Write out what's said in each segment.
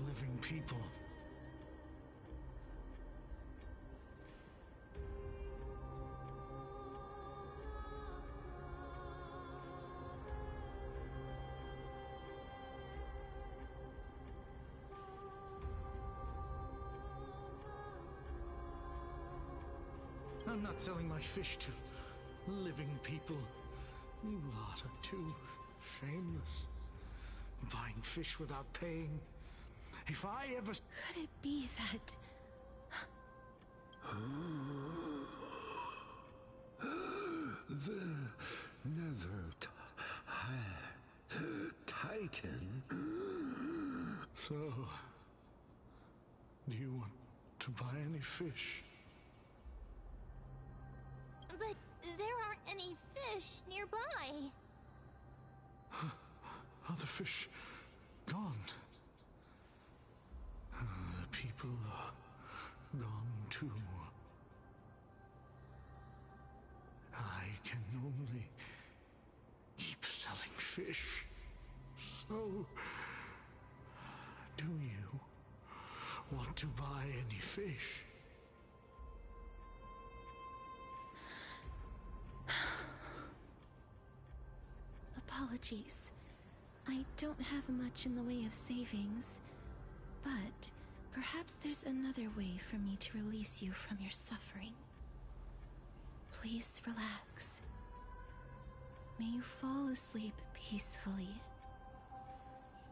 living people. I'm not selling my fish to living people. You lot are too shameless. Buying fish without paying. If I ever... Could it be that... The Nether Titan. So, do you want to buy any fish? But there aren't any fish nearby. Other fish gone. The people are gone too. I can only keep selling fish. So, do you want to buy any fish? Apologies. I don't have much in the way of savings, but perhaps there's another way for me to release you from your suffering. Please relax. May you fall asleep peacefully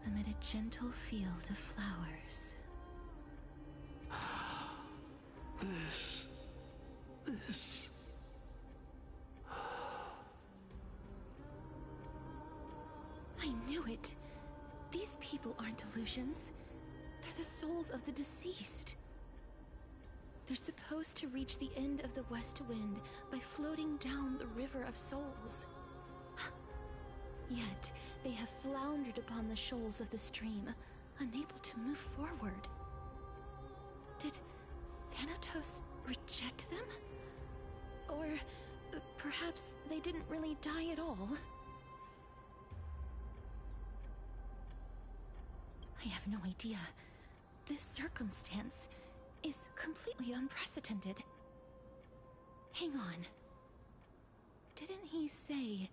amid a gentle field of flowers. This... I knew it. These people aren't illusions. They're the souls of the deceased. They're supposed to reach the end of the west wind by floating down the river of souls. Yet, they have floundered upon the shoals of the stream, unable to move forward. Did Thanatos reject them? Or perhaps they didn't really die at all? I have no idea. This circumstance is completely unprecedented. Hang on. Didn't he say...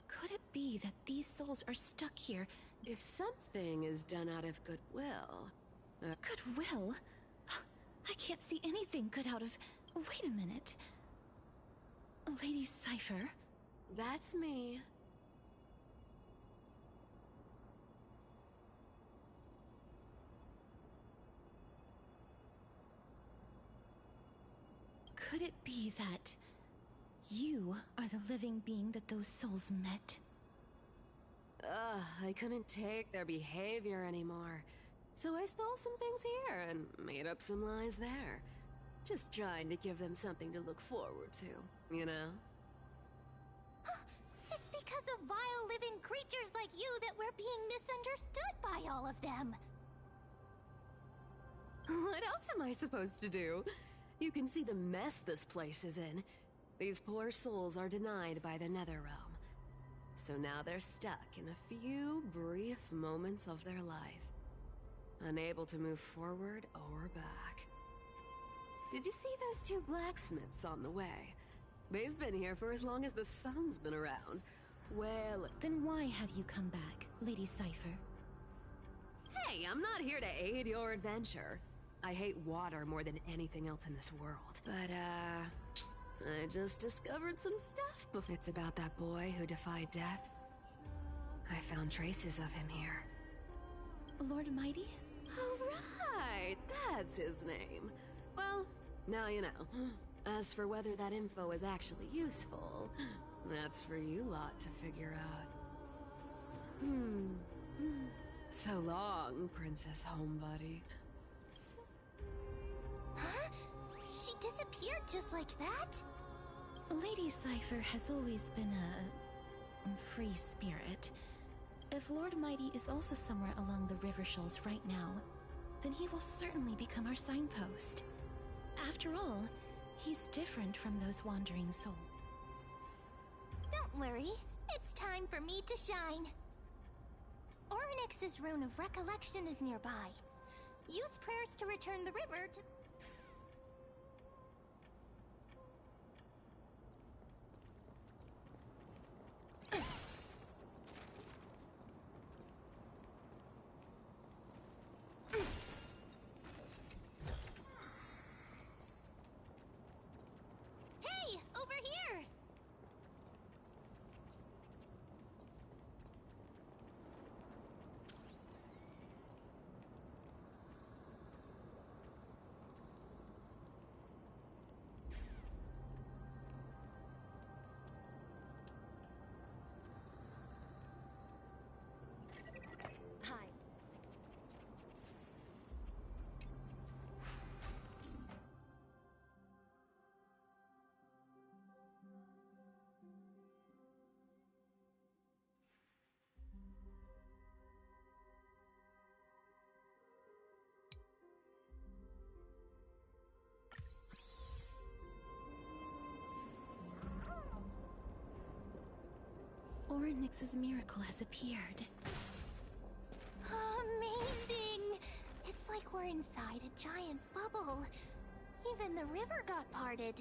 Could it be that these souls are stuck here? If something is done out of goodwill... Goodwill? I can't see anything good out of... Wait a minute. Lady Cypher? That's me. Could it be that you are the living being that those souls met? I couldn't take their behavior anymore. So I stole some things here and made up some lies there. Just trying to give them something to look forward to, you know? It's because of vile living creatures like you that we're being misunderstood by all of them. What else am I supposed to do? You can see the mess this place is in. These poor souls are denied by the Netherrealm. So now they're stuck in a few brief moments of their life. Unable to move forward or back. Did you see those two blacksmiths on the way? They've been here for as long as the sun's been around. Well... Then why have you come back, Lady Cypher? Hey, I'm not here to aid your adventure. I hate water more than anything else in this world. But, I just discovered some stuff. It's about that boy who defied death. I found traces of him here. Lord Mighty? Oh, right! That's his name. Well, now you know. As for whether that info is actually useful, that's for you lot to figure out. So long, Princess Homebody. Huh? She disappeared just like that? Lady Cypher has always been a free spirit. If Lord Mighty is also somewhere along the river shoals right now, then he will certainly become our signpost. After all, he's different from those wandering souls. Don't worry, it's time for me to shine. Ornyx's rune of recollection is nearby. Use prayers to return the river to... Hey! Over here! Hi. Orynyx's miracle has appeared. Amazing! It's like we're inside a giant bubble. Even the river got parted.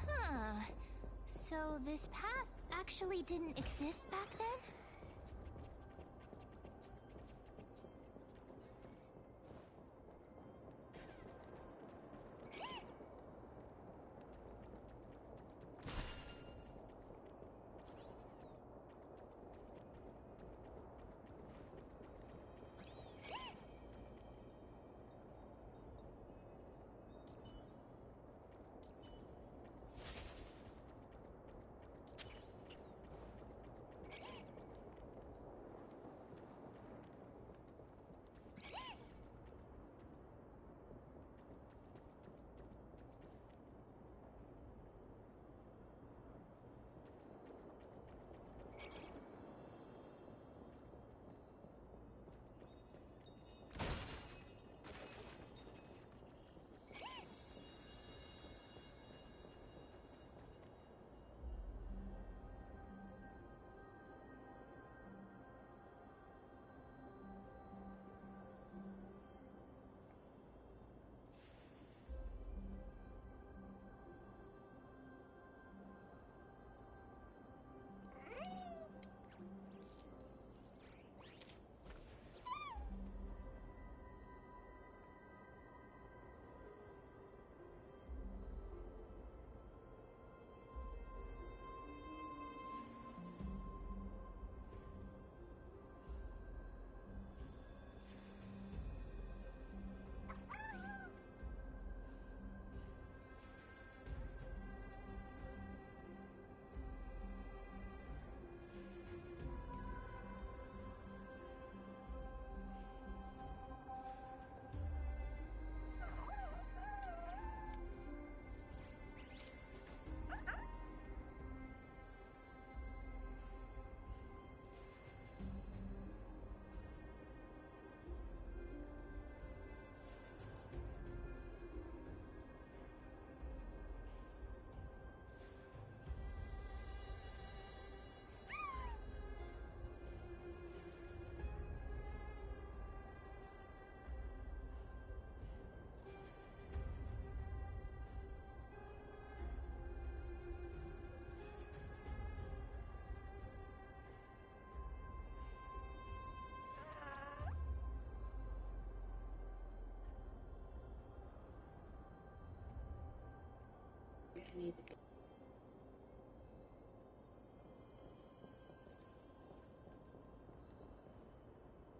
Huh. So this path actually didn't exist back then?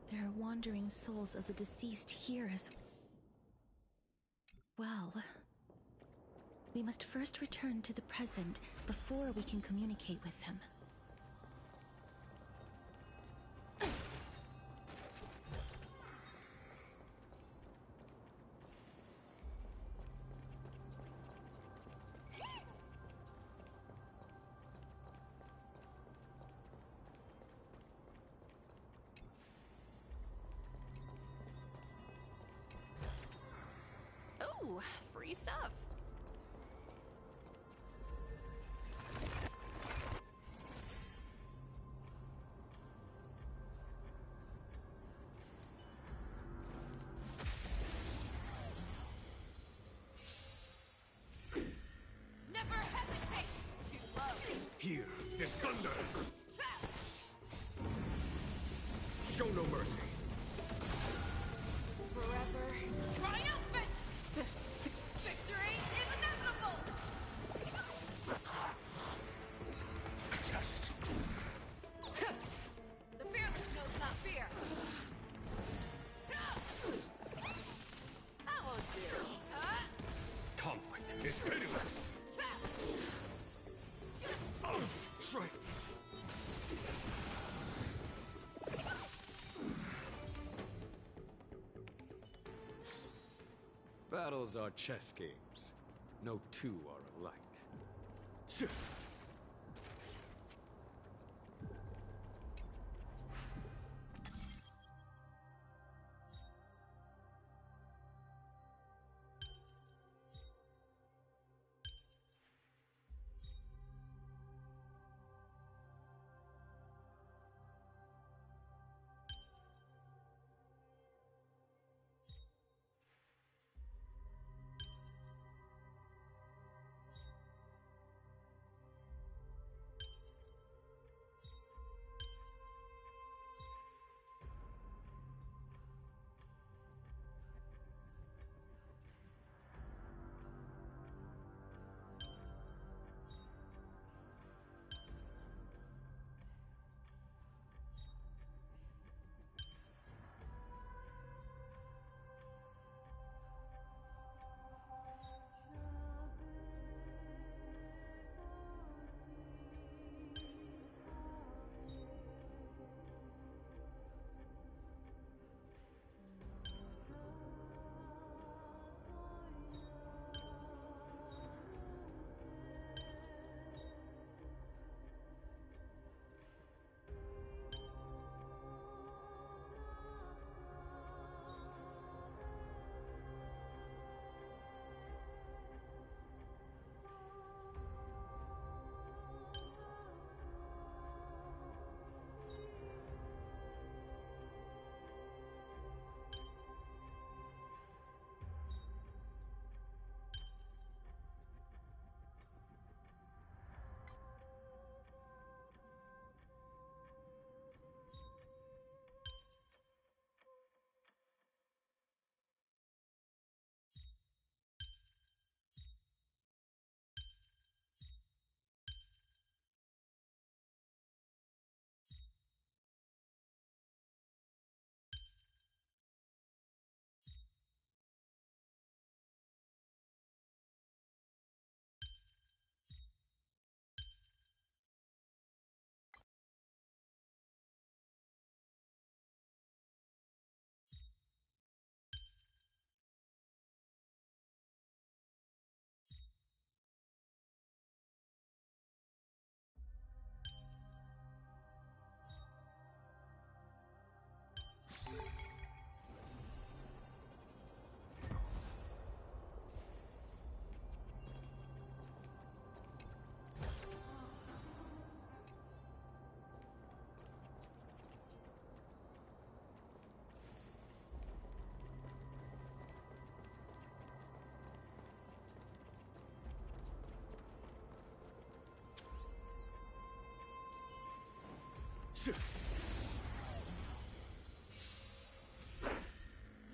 There are wandering souls of the deceased here as well. We must first return to the present before we can communicate with them. Ooh, free stuff. Never hesitate! Too slow. Here is thunder! Trap! Show no mercy! Forever triumphant! Victory is inevitable! Test. The fearless knows not fear. That won't do. Conflict is pitiless! Right. Battles are chess games. No two are alike.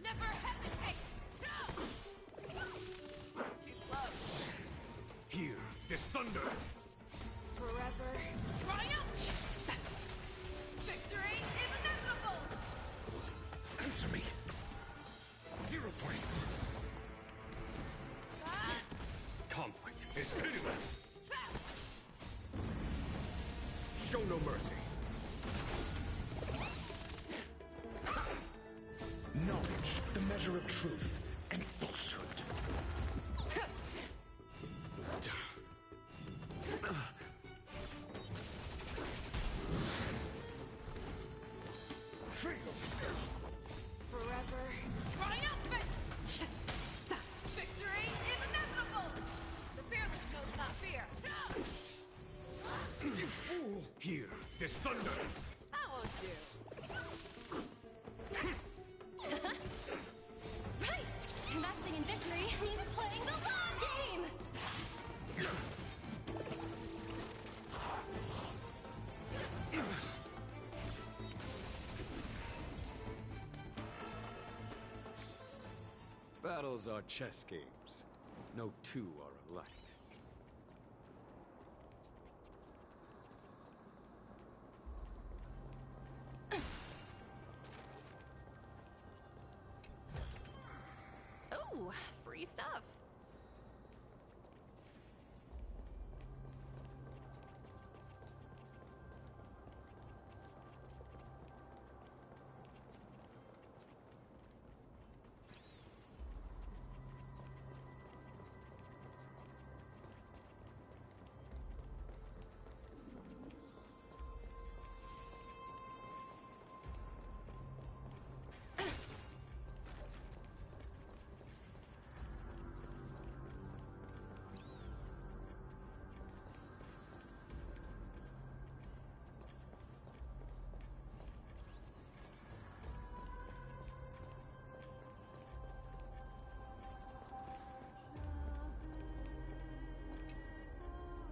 Never hesitate! Too slow. Here is thunder! Forever triumph! Victory is inevitable! Show no mercy. Knowledge, the measure of truth and falsehood. Forever triumphant! Victory is inevitable! The fearless knows not fear. You fool! Here, this thunder! That won't do. Right! Investing in victory means playing the long game! Battles are chess games. No two are alike. Oh, free stuff.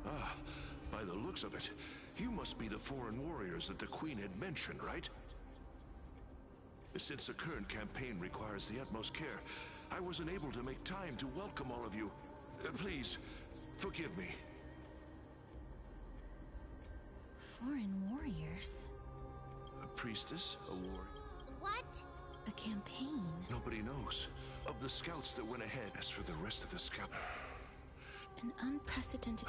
Ah, by the looks of it, you must be the foreign warriors that the Queen had mentioned, right? Since the current campaign requires the utmost care, I wasn't able to make time to welcome all of you. Please, forgive me. Foreign warriors. A priestess? A warrior? What? A campaign. Nobody knows. Of the scouts that went ahead, as for the rest of the scout... An unprecedented...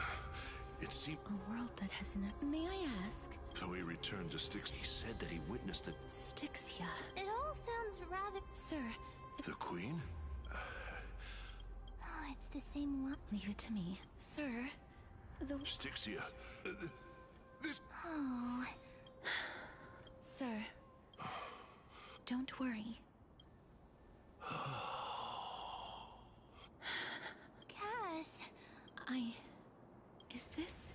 It seemed... A world that has no... May I ask? Though he returned to Styx, he said that he witnessed the... Styxia. It all sounds rather... Sir, The Queen? Oh, it's the same one. leave it to me. Sir, the... Styxia. This... Oh, Sir, don't worry. Cass. Is this...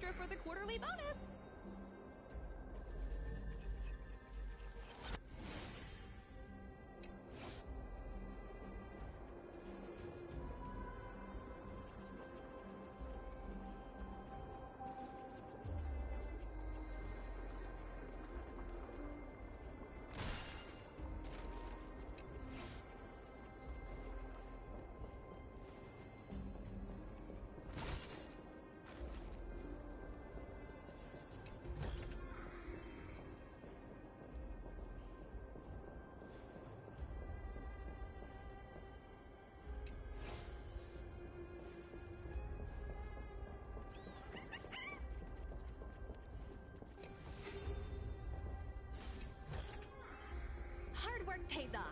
extra for the quarterly bonus. Hard work pays off.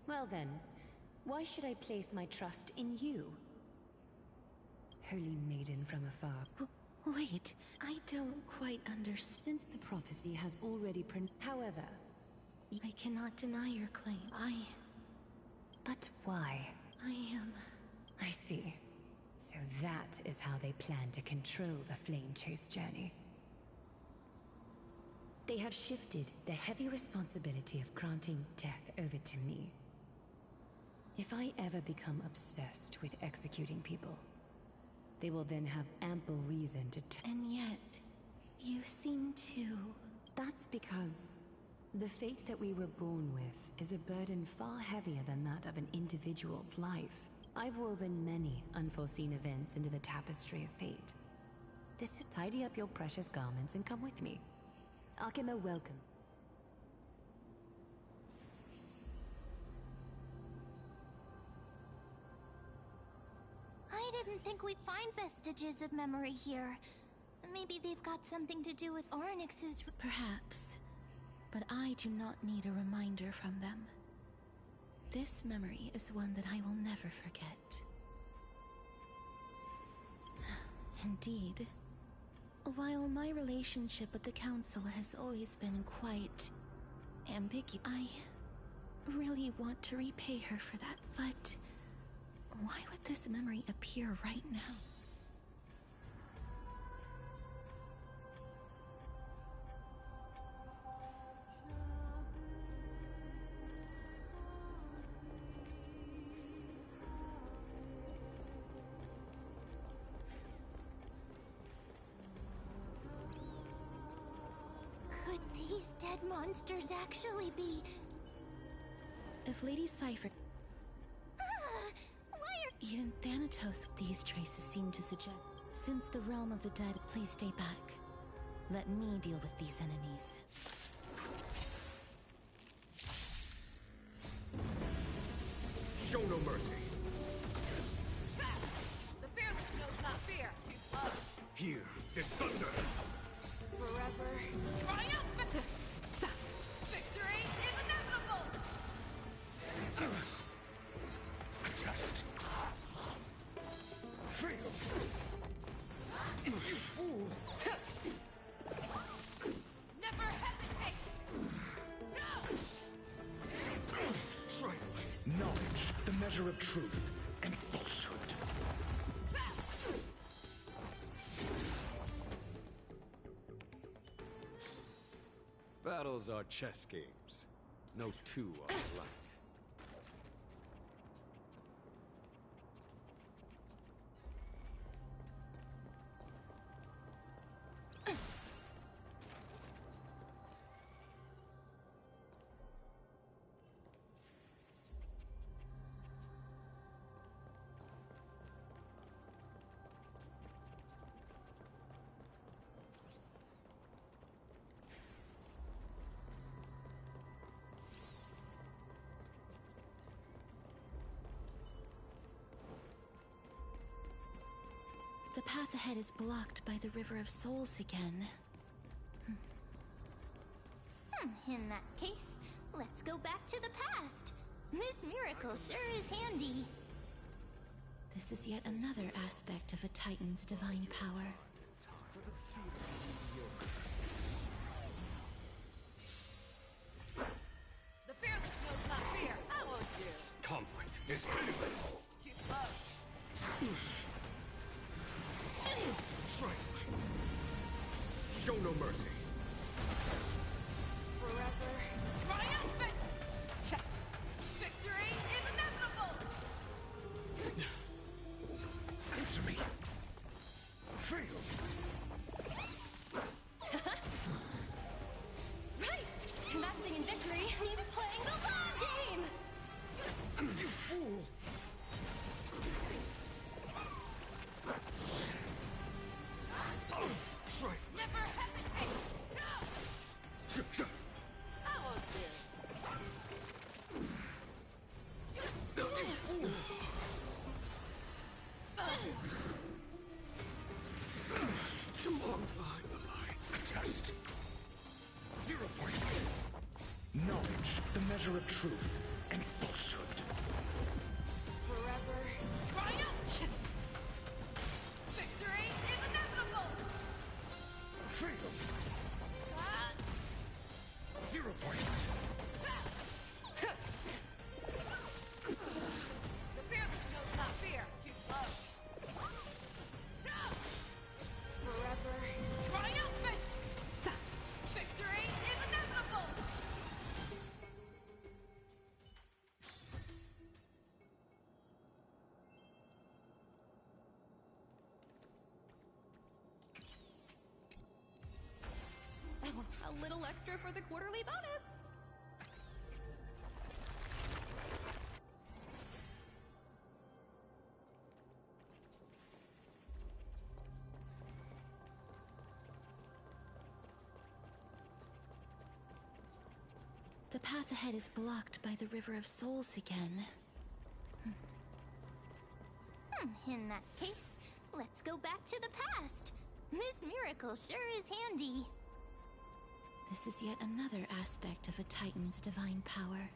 Well then, why should I place my trust in you? Holy maiden from afar. Wait, I don't quite understand. Since the prophecy has already however... I cannot deny your claim. But why? I am... I see. So that is how they plan to control the Flame Chase journey. They have shifted the heavy responsibility of granting death over to me. If I ever become obsessed with executing people, they will then have ample reason to And yet, you seem to... That's because the fate that we were born with is a burden far heavier than that of an individual's life. I've woven many unforeseen events into the tapestry of fate. This is tidy up your precious garments and come with me. Akima welcome. I didn't think we'd find vestiges of memory here. Maybe they've got something to do with Onyx's... Perhaps. But I do not need a reminder from them. This memory is one that I will never forget. Indeed. While my relationship with the Council has always been quite ambiguous, I really want to repay her for that, but why would this memory appear right now? Could these dead monsters actually be... If Lady Cypher... Why are... Even Thanatos, these traces seem to suggest. Since the realm of the dead, please stay back. Let me deal with these enemies. Show no mercy. The fearless knows not fear. Too slow. Here is thunder. Forever triumphant. Victory is inevitable. A test. Fail. You fool. Never hesitate. Trifling. Knowledge, the measure of truth and falsehood. Battles are chess games. No two are alike. The path ahead is blocked by the River of Souls again. In that case, let's go back to the past. This miracle sure is handy. This is yet another aspect of a Titan's divine power. The fearless knows not fear. I won't do. Conflict is pitiless. Too slow. Trifling. Show no mercy. Forever triumphant! Check. Victory is inevitable! Answer me. Fail. Right! Commencing in victory means playing the long game! You fool! Trifling. Never hesitate! No! I won't do. Tomorrow line the lights. A test. 0 points. Knowledge, the measure of truth and falsehood. Forever triumph! Victory is inevitable! Fail. Ah! 0 points. The fearless knows not fear. Too slow. Forever triumphant! Victory is inevitable! A little extra for the quarterly bonus! The path ahead is blocked by the River of Souls again. In that case, let's go back to the past. This miracle sure is handy. This is yet another aspect of a Titan's divine power.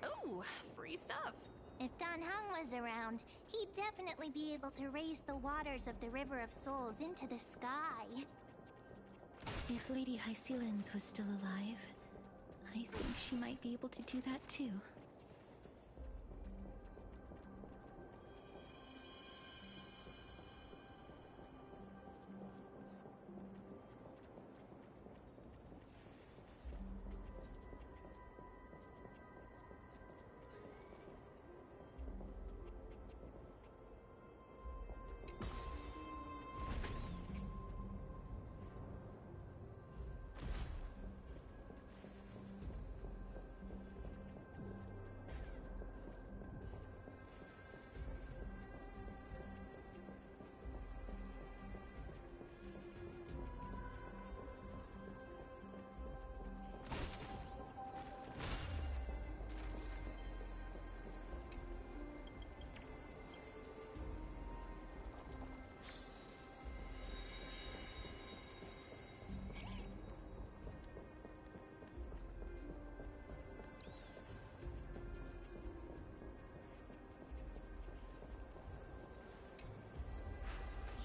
Oh, free stuff. If Dan Heng was around, he'd definitely be able to raise the waters of the River of Souls into the sky. If Lady Hycelens was still alive, I think she might be able to do that too.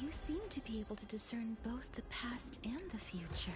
You seem to be able to discern both the past and the future.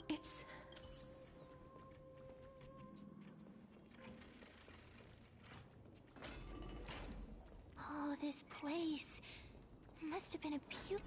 It's... Oh, this place must have been a beautiful...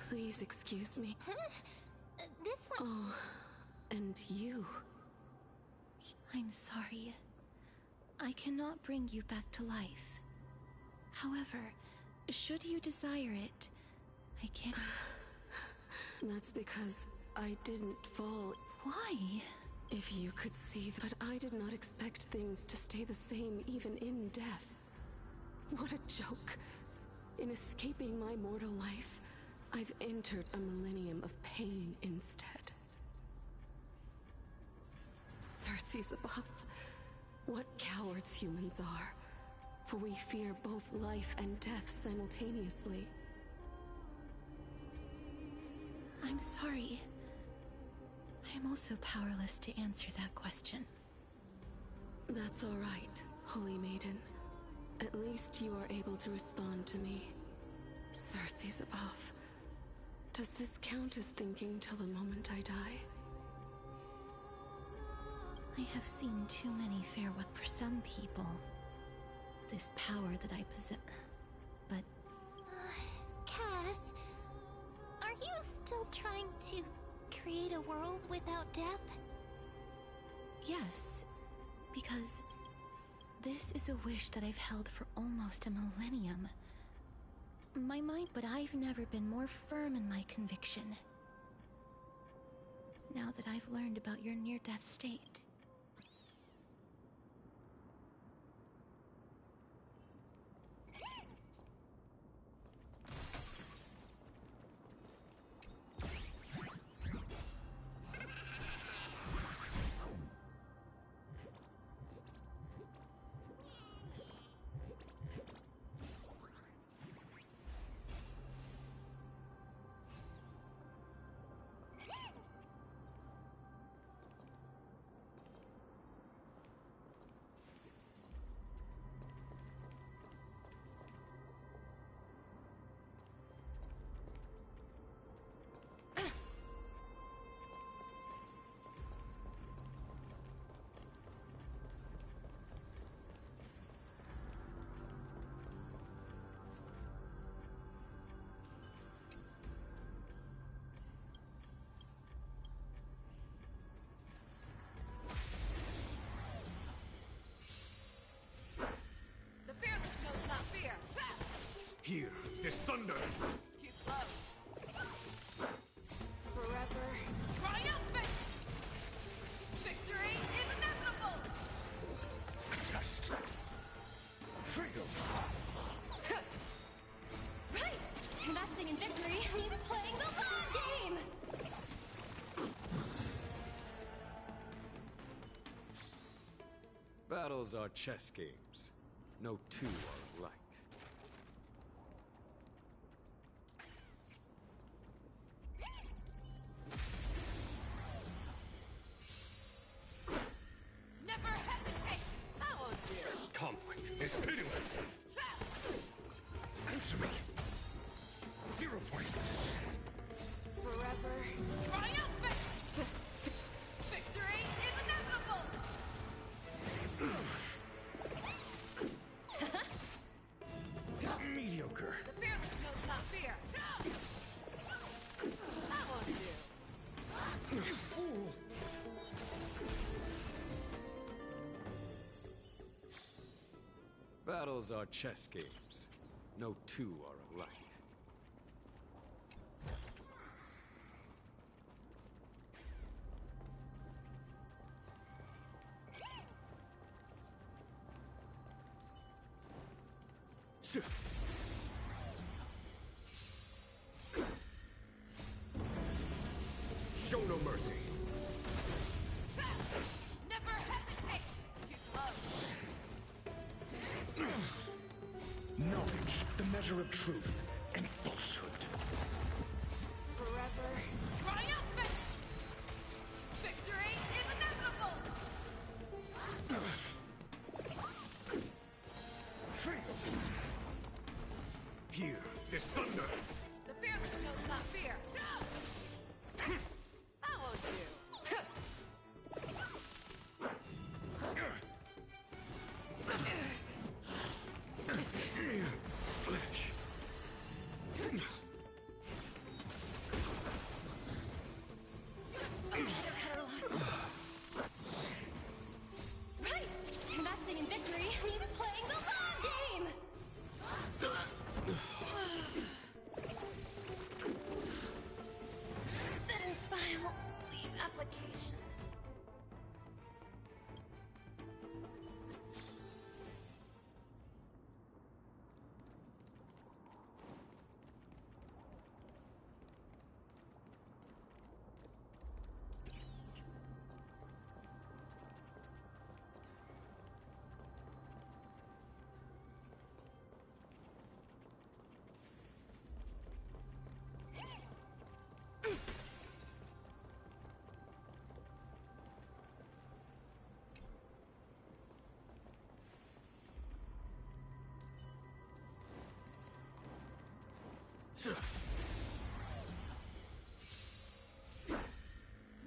Please excuse me. Huh? This one... Oh, and you. I'm sorry. I cannot bring you back to life. However, should you desire it, I can... That's because I didn't fall. Why? If you could see that, I did not expect things to stay the same even in death. What a joke. In escaping my mortal life, I've entered a millennium of pain instead. Circe's above. What cowards humans are. For we fear both life and death simultaneously. I'm sorry. I am also powerless to answer that question. That's all right, Holy Maiden. At least you are able to respond to me. Circe's above. Does this count as thinking till the moment I die? I have seen too many fair what for some people. This power that I possess. But Cass, are you still trying to create a world without death? yes, because this is a wish that I've held for almost a millennium. My mind, but I've never been more firm in my conviction. Now that I've learned about your near-death state. The fearless knows not fear. Here, this thunder! Too slow. Forever triumphant! Victory is inevitable! Test! Freedom! Right! Investing in victory means playing the long game! Battles are chess games. No two are alike. Never hesitate! How won't you? Conflict is pitiless! Answer me! 0 points! Forever triumphant! Victory is inevitable! Mediocre. The fearless knows not fear. How won't you? You fool! Battles are chess games. No two are alike. Show no mercy. Never hesitate! Too slow. Knowledge, the measure of truth and falsehood. Forever triumphant! Victory is inevitable! Freedom! Here, this thunder! The fearless knows not fear. How won't you? Flesh. Right! Investing in victory means playing the long game! Then file the application.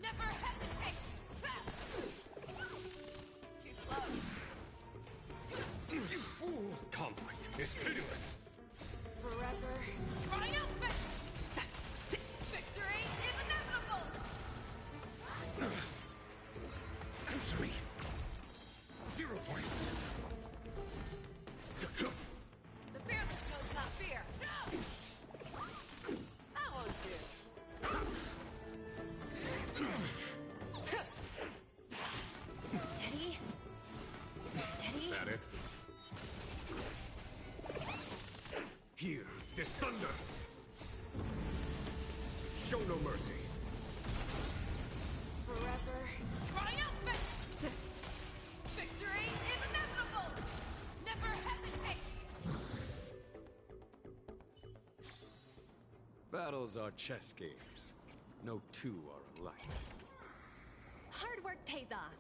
Never hesitate! This thunder! Show no mercy. Forever triumphant! Victory is inevitable! Never hesitate! Battles are chess games. No two are alike. Hard work pays off.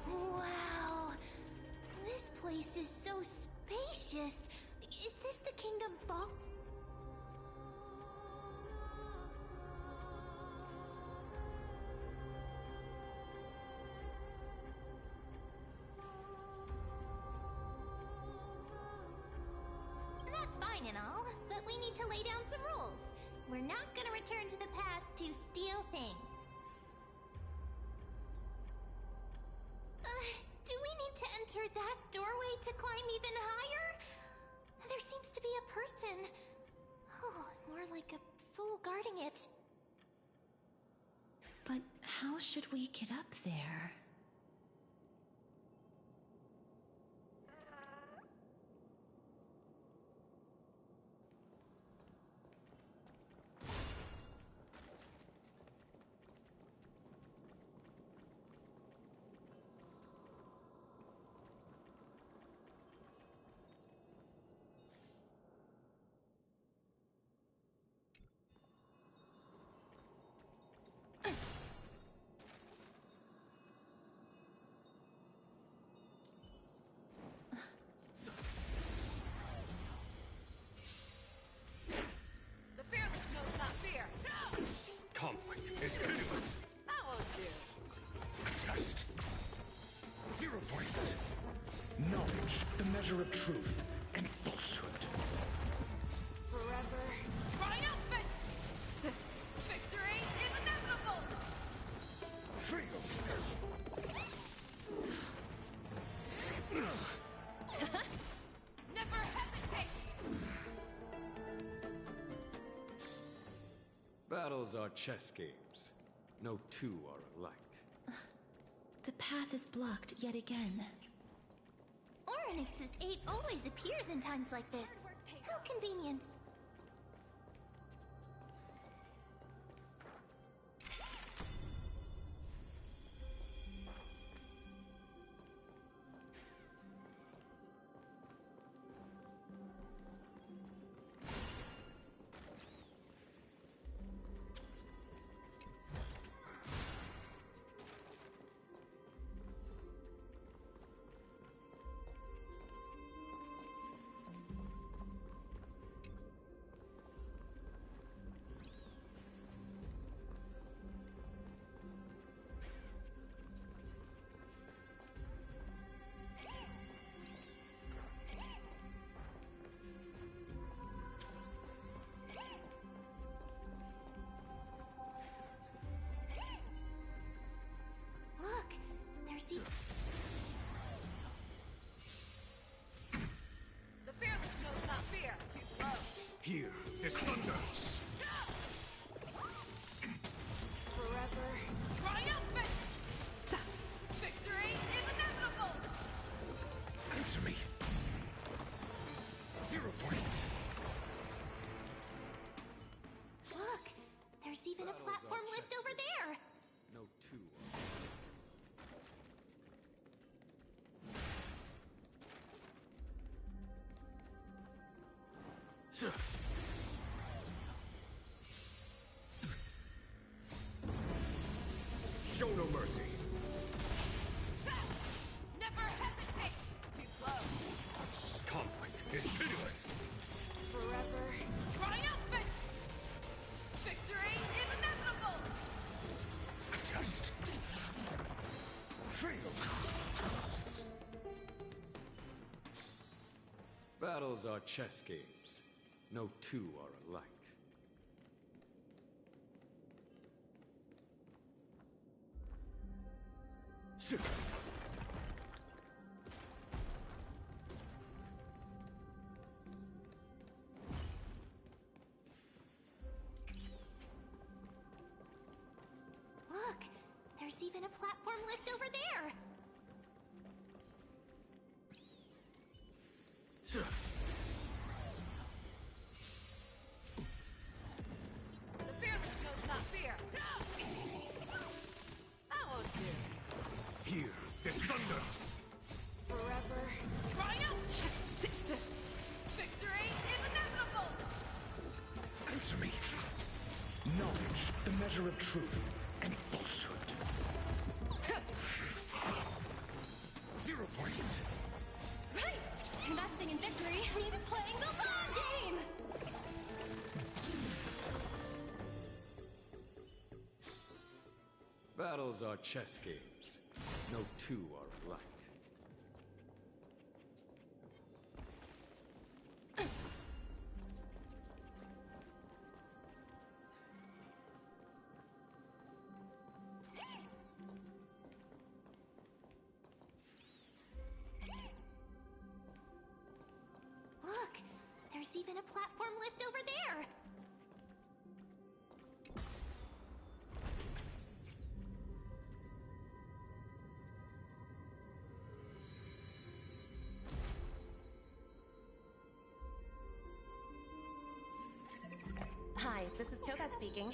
Wow. This place is so spacious. Is this the kingdom's vault? That's fine and all, but we need to lay down some rules. We're not gonna return to the past to steal things. Do we need to enter that doorway to climb even higher? There seems to be a person. Oh, more like a soul guarding it. But how should we get up there? The fearless knows not fear. Conflict is pitiless. That won't do. A test. 0 points. Knowledge, the measure of truth and falsehood. Forever triumphant! Victory is inevitable! Never hesitate! Battles are chess games. No two are alike. The path is blocked yet again. Oryx's 8 always appears in times like this. How convenient. Look, there's the... The fearless knows not fear. Too slow. Here, this thunder! Forever triumphant! Victory is inevitable! Answer me. 0 points. Look, there's even a platform lift over there. Show no mercy. Never hesitate! Too slow. Conflict is pitiless. Forever triumphant! Victory is inevitable! Just fail. Battles are chess games. No two are alike. Look, there's even a platform lift over there. The fearless knows not fear! That won't do. Here is thunder. Forever triumph! Victory is inevitable! Answer me. Knowledge, the measure of truth and falsehood. 0 points. Right! Investing in victory means playing the long game! Battles are chess games. No two are alike. Look, there's even a platform lift over there. Hi, this is Toga speaking.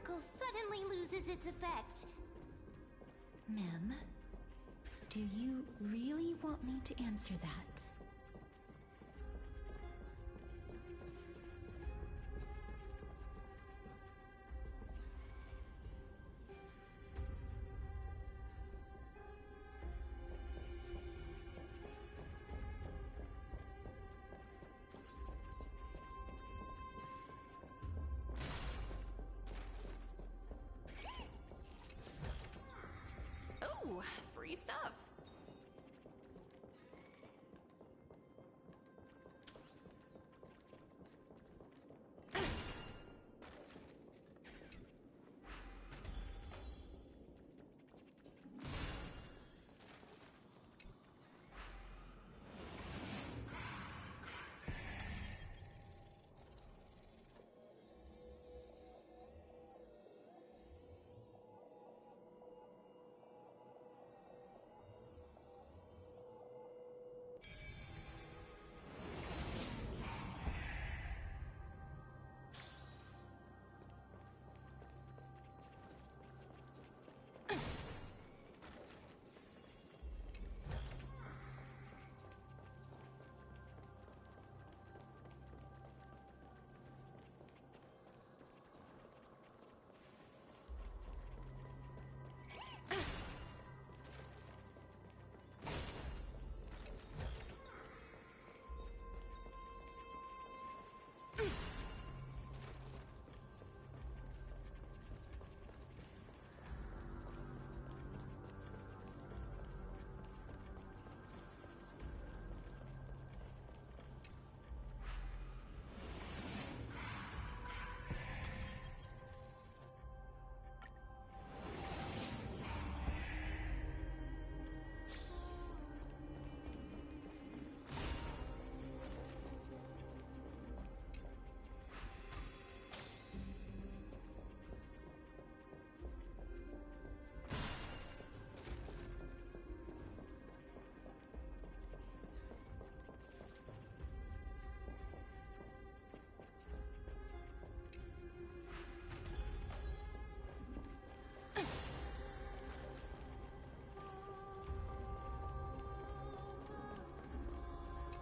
sparkle suddenly loses its effect. Mem, do you really want me to answer that? Oh, free stuff.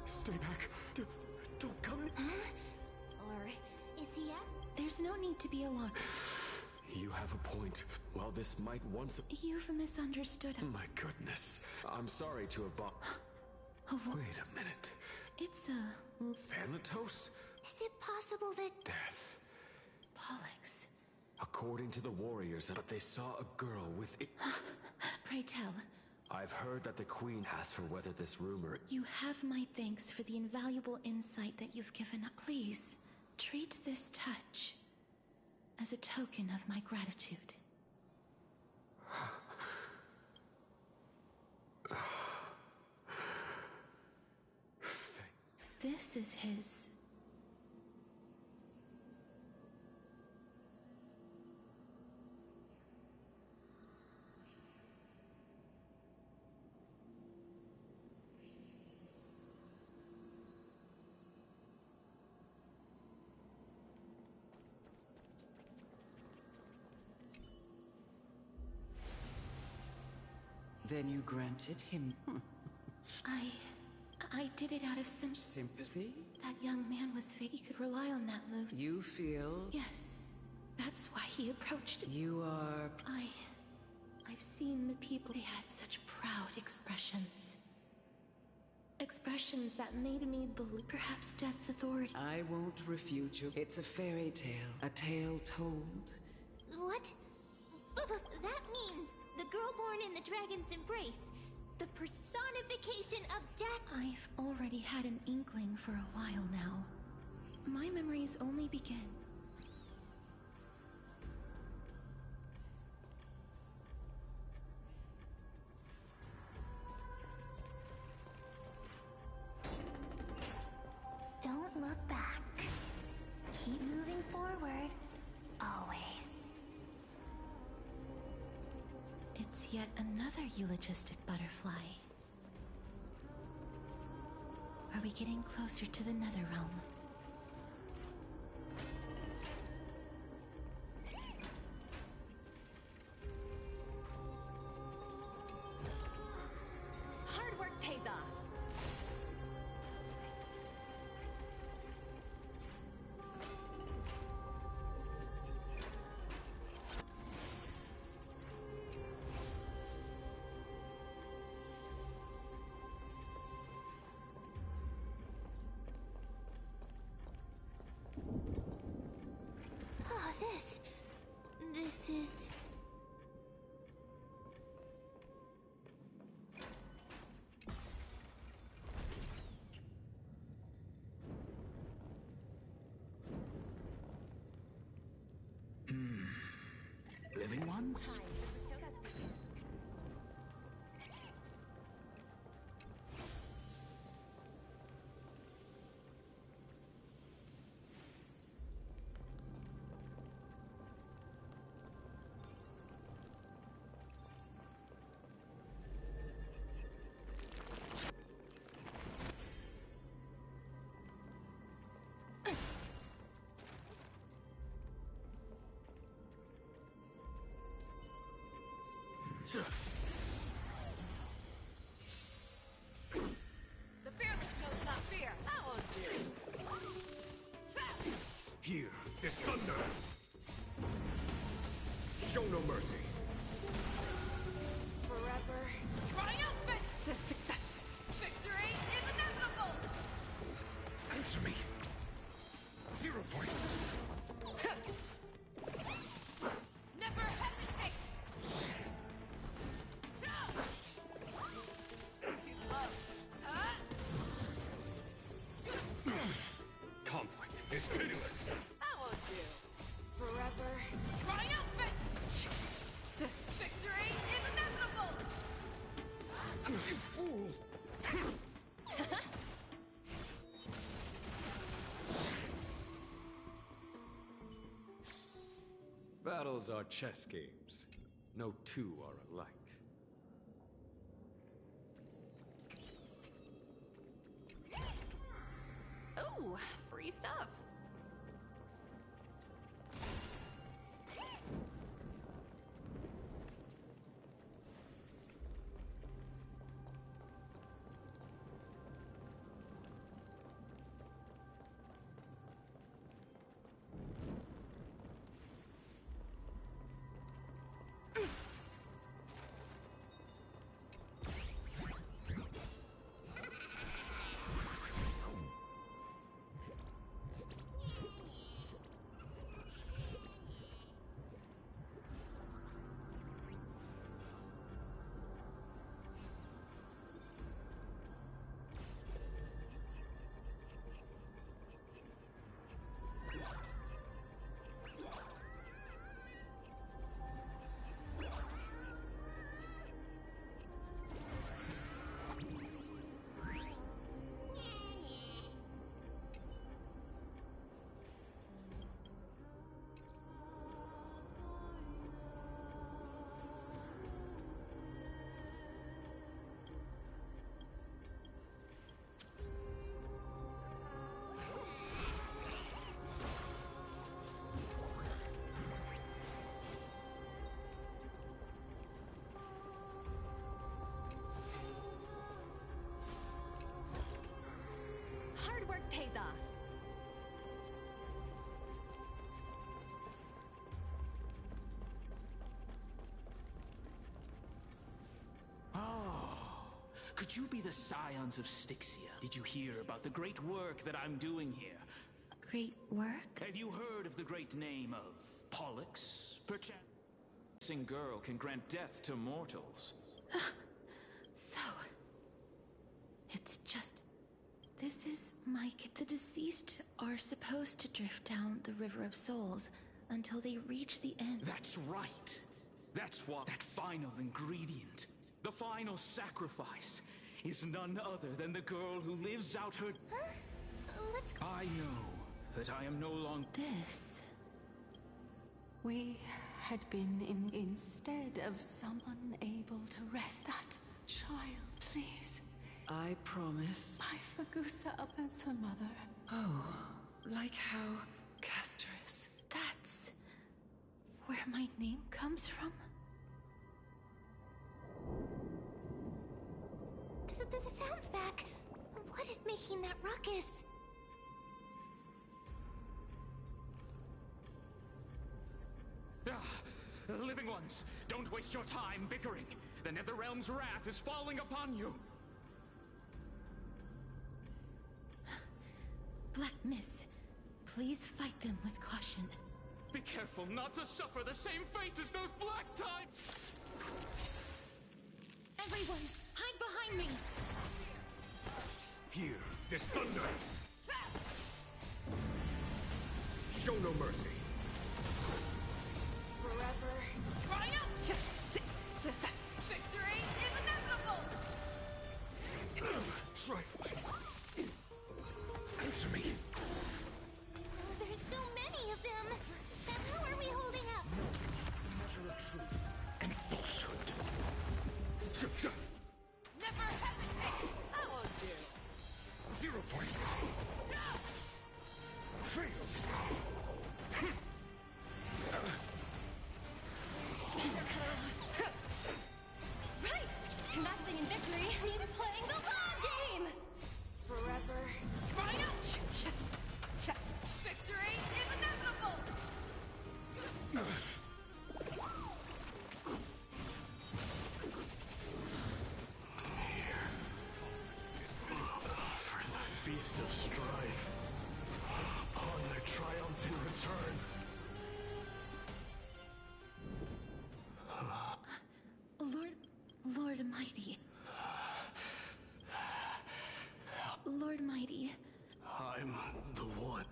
Stay back. Don't come. Or is he at? There's no need to be alarmed. You have a point. While this might once... You've misunderstood. My goodness. I'm sorry to have bought... Wait a minute. It's Thanatos? Is it possible that... Death. Pollux. According to the warriors, but they saw a girl with it. Pray tell. I've heard that the Queen asked for whether this rumor... You have my thanks for the invaluable insight that you've given up. Please, treat this touch as a token of my gratitude. This is his... Then you granted him I did it out of sympathy? That young man was fake. He could rely on that move. You feel... Yes. That's why he approached me. You are... I've seen the people. They had such proud expressions. Expressions that made me believe perhaps death's authority. I won't refute you. It's a fairy tale. A tale told. What? That means the girl born in the dragon's embrace. The personification of death. I've already had an inkling for a while now. My memories only begin. Don't look back. Keep moving forward. Always. It's yet another eulogistic butterfly. Are we getting closer to the Netherrealm? this is... Living ones? The fearless knows not fear. How on you? Here is thunder! Show no mercy. Forever triumphant! Victory is inevitable! Answer me. 0 points. Never hesitate! Too slow. Conflict is pitiless. That won't do. Forever triumphant! Victory is inevitable! You fool! Battles are chess games. No two are alike. Ooh, free stuff. Hard work pays off. Oh, could you be the scions of Styxia? Did you hear about the great work that I'm doing here? Great work? Have you heard of the great name of Pollux? Perchance, a missing girl can grant death to mortals. So, it's just... This is Mike. The deceased are supposed to drift down the River of Souls until they reach the end. That's right. That's what that final ingredient, the final sacrifice, is none other than the girl who lives out her... Huh? Let's go. I know that I am no longer... This... We had been instead of someone able to rest that child, please. I promise. My Fagusa up as her mother. Oh, like how Castorus. That's... where my name comes from? The sound's back. What is making that ruckus? Living ones, don't waste your time bickering. The Netherrealm's wrath is falling upon you. Black Miss, please fight them with caution. Be careful not to suffer the same fate as those black time. Everyone, hide behind me! Hear this thunder! Show no mercy. Forever. Triumph! Victory is inevitable! Trifling. Answer me. There's so many of them. Then how are we holding up? Measure of truth and falsehood. Never hesitate! I won't do. 0 points. Failed. Right! Investing in victory means playing the long game! Forever. Triumph! Victory is inevitable! For the feast of strife, upon their triumphant return. Lord Mighty. Lord Mighty. I'm the one.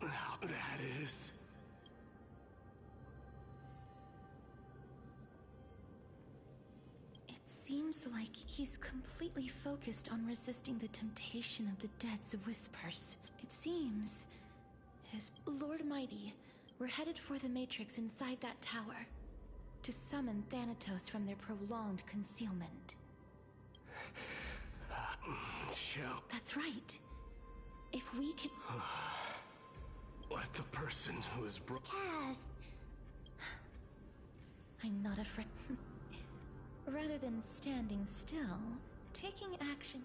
That is. It seems like he's completely focused on resisting the temptation of the dead's whispers. It seems his Lord Mighty were headed for the Matrix inside that tower to summon Thanatos from their prolonged concealment. That's right. If we can... Let the person who is Cass. I'm not afraid. Rather than standing still, taking action.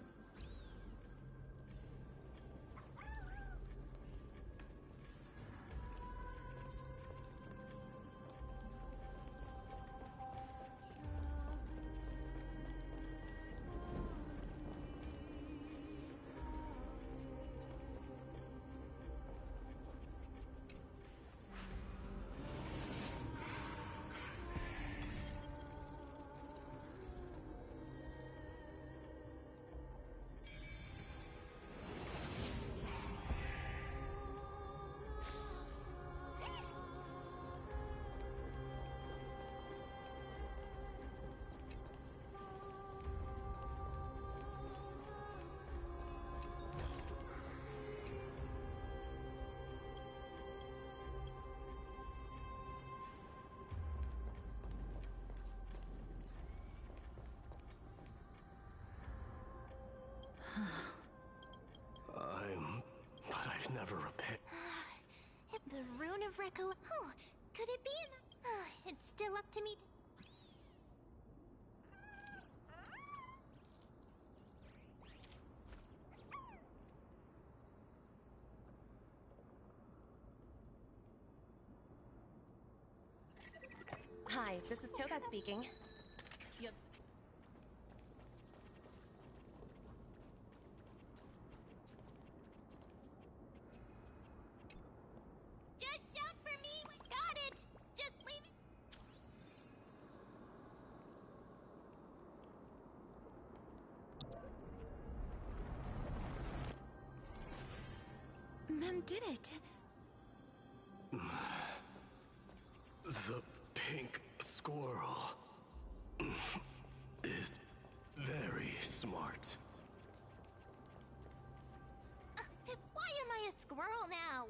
But I've never repaired. The rune of recollection. Oh, could it be it's still up to me to... Hi, this is Toga speaking. Yep. Just shout for me. Got it. Just leave it. Mem did it. The pink squirrel is very smart. Why am I a squirrel now?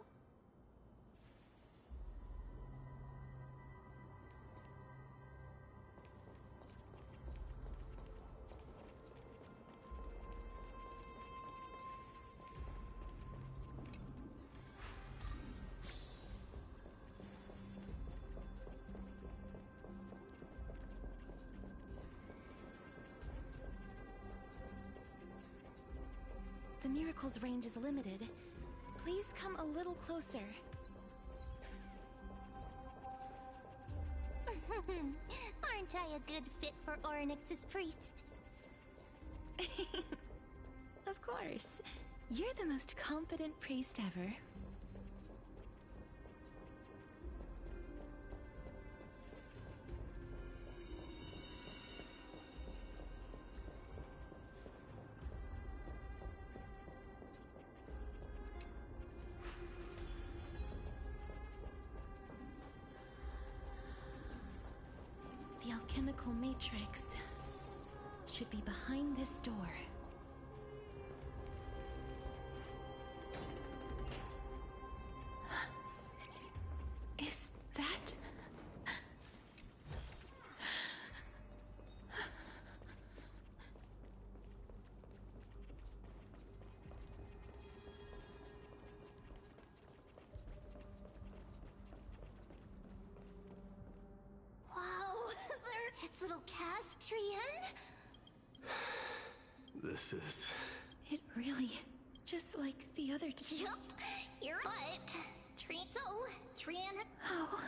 The miracle's range is limited. Please come a little closer. Aren't I a good fit for Ornyx's priest? Of course. You're the most competent priest ever. chemical matrix should be behind this door. Is that... Wow, it's little Cass, Trian? This is... It really... just like the other two. Yup, you're right. Trian... Oh,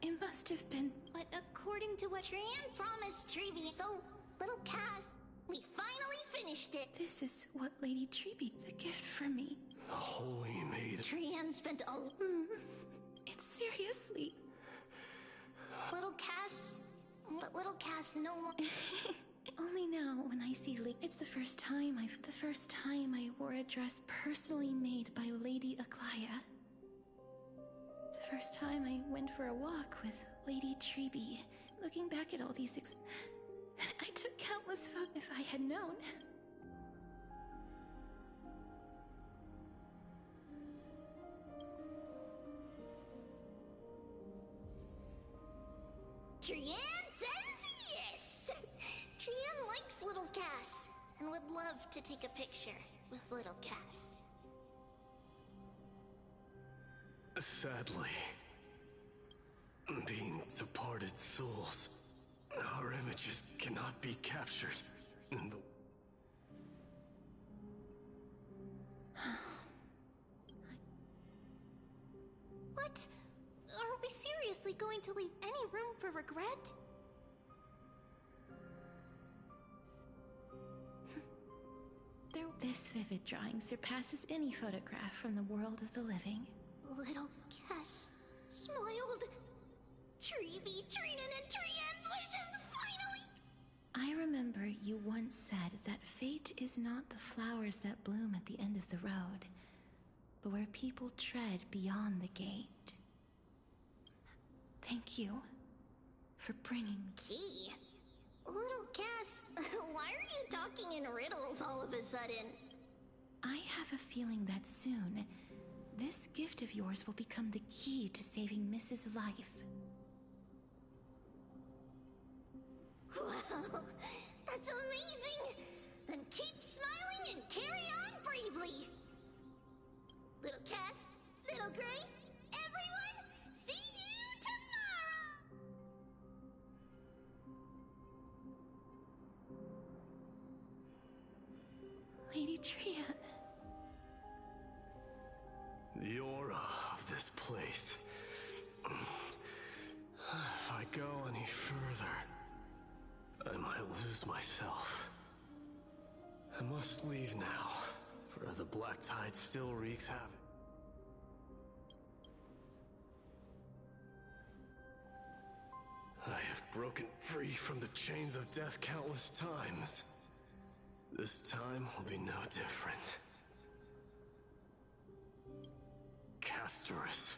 it must have been... But according to what Trian promised Treevee, so, little Cass, we finally finished it. This is what Lady Treevee, the gift for me. The Holy Maiden. Trian spent a... It's seriously... Little Cass... But little Cass no longer... Only now, when I see it's the first time I wore a dress personally made by Lady Aglaya. The first time I went for a walk with Lady Treevee. Looking back at all these I took countless photos if I had known. Trian says yes! Trian likes little Cass, and would love to take a picture with little Cass. Sadly, being departed souls, our images cannot be captured in the... What? Are we seriously going to leave any room for regret? This vivid drawing surpasses any photograph from the world of the living. Little Cass smiled. Treevee, Trinan, and Trian's wishes finally! I remember you once said that fate is not the flowers that bloom at the end of the road, but where people tread beyond the gate. Thank you for bringing me. Gee. Little Cass, why are you talking in riddles all of a sudden? I have a feeling that soon, this gift of yours will become the key to saving Mrs. Life. Wow, that's amazing! Then keep smiling and carry on bravely! Little Cass, little Gray, everyone, see you tomorrow! Lady Trian. The aura of this place. If I go any further, I might lose myself. I must leave now, for the black tide still wreaks havoc. I have broken free from the chains of death countless times. This time will be no different. Castorus,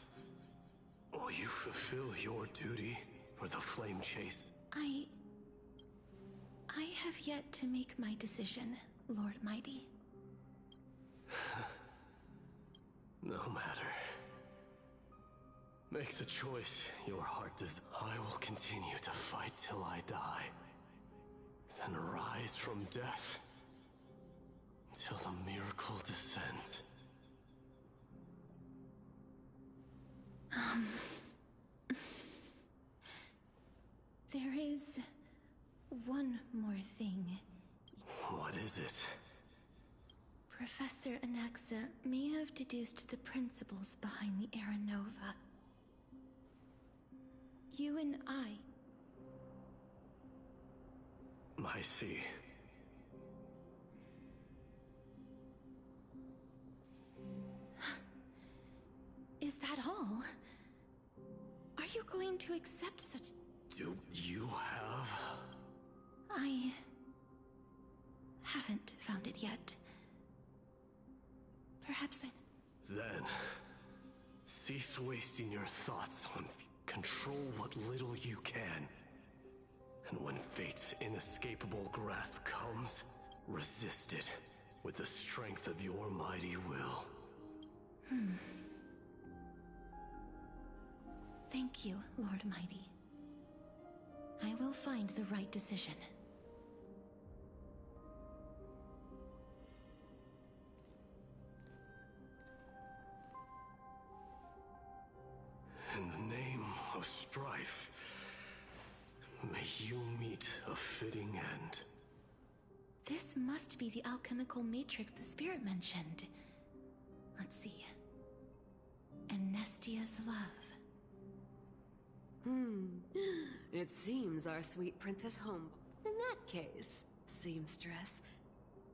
will you fulfill your duty for the flame chase? I have yet to make my decision, Lord Mighty. No matter. Make the choice your heart does. I will continue to fight till I die. Then rise from death till the miracle descends. There is one more thing. What is it? Professor Anaxa may have deduced the principles behind the Era Nova. You and I see. Is that all? Are you going to accept such... Do you have... I haven't found it yet. Perhaps I... Then, cease wasting your thoughts on control what little you can. And when fate's inescapable grasp comes, resist it with the strength of your mighty will. Thank you, Lord Mighty. I will find the right decision. In the name of strife, may you meet a fitting end. This must be the alchemical matrix the spirit mentioned. Let's see. Anestia's love. It seems our sweet Princess Home. In that case, seamstress,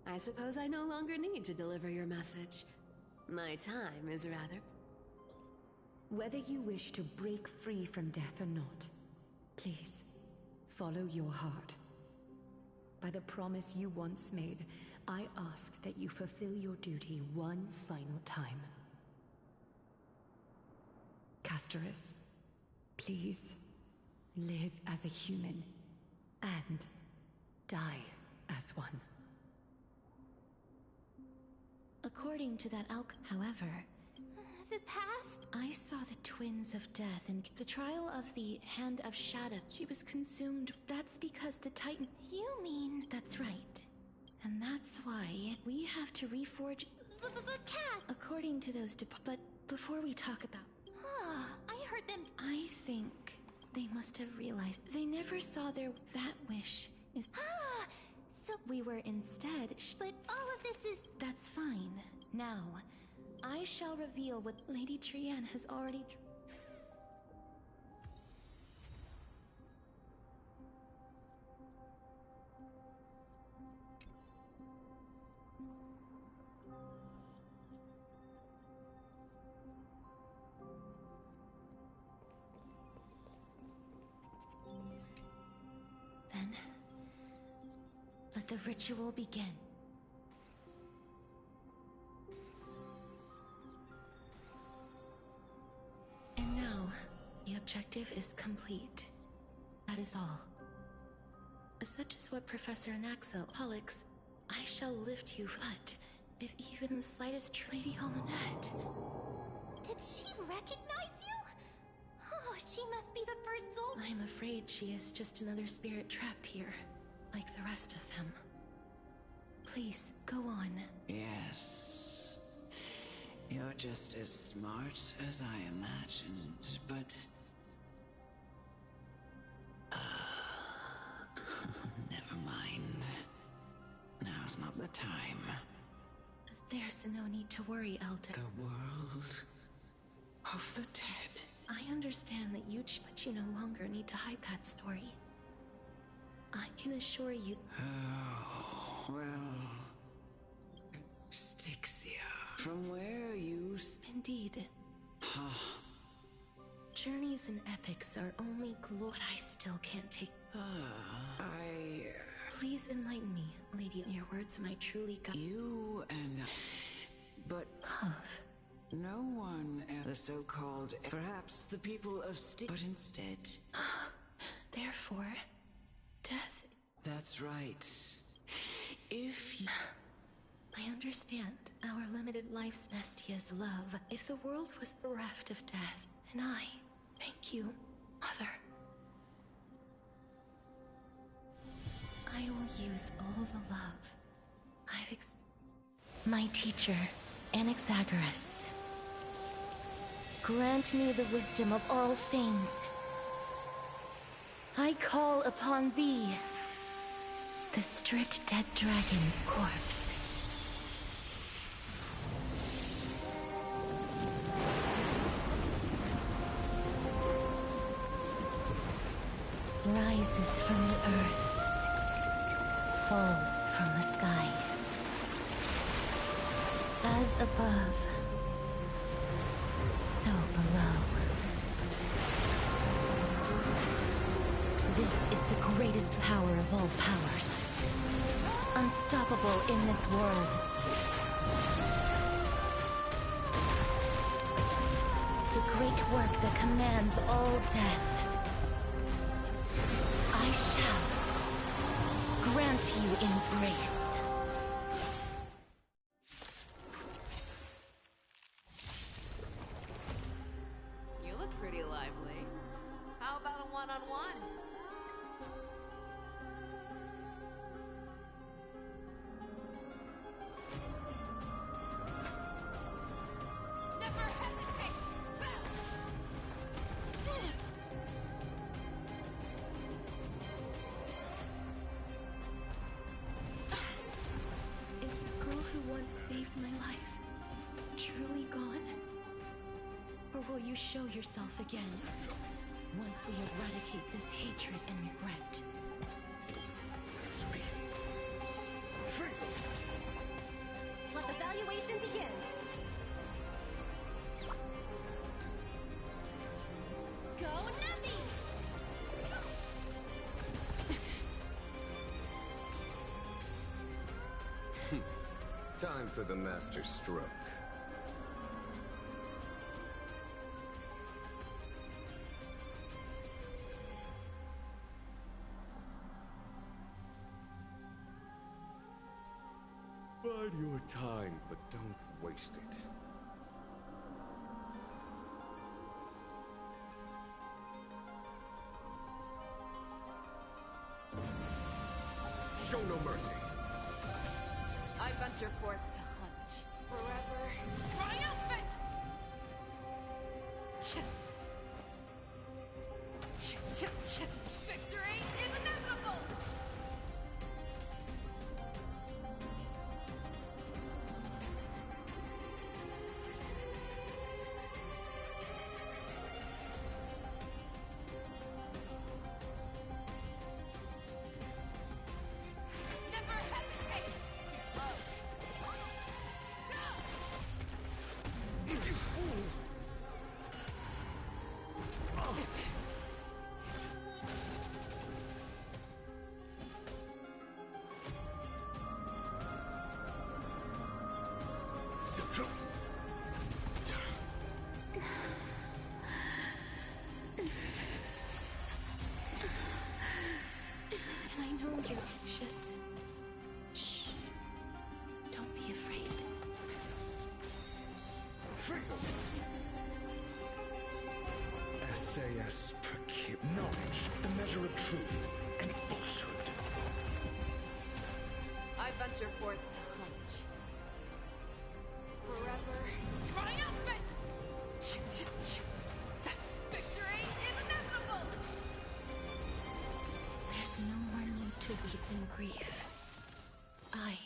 I suppose I no longer need to deliver your message. My time is rather... Whether you wish to break free from death or not, please, follow your heart. By the promise you once made, I ask that you fulfill your duty one final time. Castorus, please, live as a human, and die as one. According to that however, The past? I saw the twins of death and the trial of the Hand of Shadow. She was consumed. That's because the Titan... You mean... That's right. And that's why we have to reforge... But Cass... According to those but before we talk about... I heard them... I think they must have realized they never saw that wish is... So... We were instead... But all of this is... That's fine. Now... I shall reveal what Lady Trianne has already... Then... let the ritual begin. And now, the objective is complete. That is all. Such is what Professor Naxo, Pollux, I shall lift you, but if even the slightest Lady Almanette... Did she recognize you? Oh, she must be the first soul... I'm afraid she is just another spirit trapped here, like the rest of them. Please, go on. Yes. You're just as smart as I imagined, but... never mind. Now's not the time. There's no need to worry, Elder. The world of the dead. I understand that but you no longer need to hide that story. I can assure you... Oh, well... Styxia. From where you... Indeed. Journeys and epics are only glory. I still can't take... Please enlighten me, Lady. Your words might truly guide... You and... But... Love. No one... The so-called... Perhaps the people of but instead... Therefore... Death... That's right. If you... I understand. Our limited life's Nestia's love. If the world was bereft of death, and I... Thank you, Mother. I will use all the love I've My teacher, Anaxagoras. Grant me the wisdom of all things. I call upon thee, the stripped dead dragon's corpse. Rises from the earth, falls from the sky. As above, so below. This is the greatest power of all powers. Unstoppable in this world. The great work that commands all death. I shall Won't you embrace? You look pretty lively. How about a one-on-one? Never hesitate! Is the girl who once saved my life truly gone? Or will you show yourself again once we eradicate this hatred and regret? Let the valuation begin! Go Navi! Time for the master stroke. Bide your time, but don't waste it. Show no mercy. I venture forth to hunt. Forever Triumphant! Victory is inevitable! Never hesitate! Too slow! And I know you're anxious. Shh. Don't be afraid. SAS per kid. Knowledge, the measure of truth and falsehood. I venture forth to hunt. Forever Triumphant! Victory is inevitable! There's no more need to weep in grief. I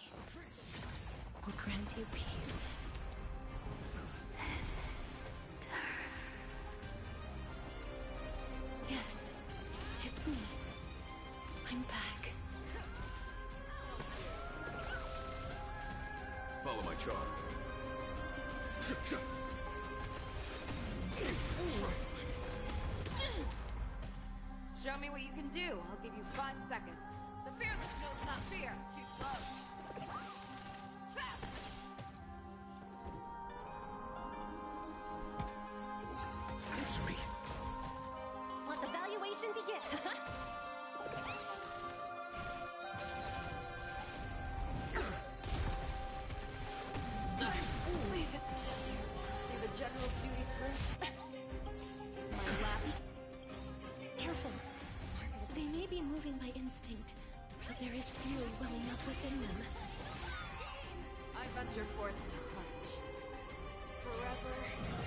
will grant you peace. Yes, it's me. I'm back. Follow my charge. Show me what you can do. I'll give you 5 seconds. The fearless knows not fear! Too slow! Trap! Answer me. Let the valuation begin! Leave it to you. See the general's duty first. My last. Careful. They may be moving by instinct, but there is fury welling up within them. I venture forth to hunt. Forever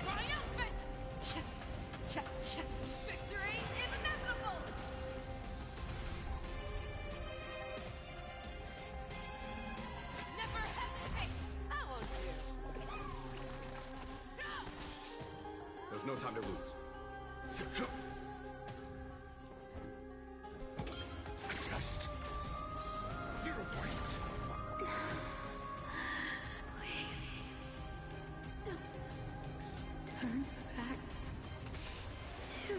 Triumphant! Victory is inevitable! Never hesitate! That won't do. There's no time to lose. Adjust. 0 points. Turn back to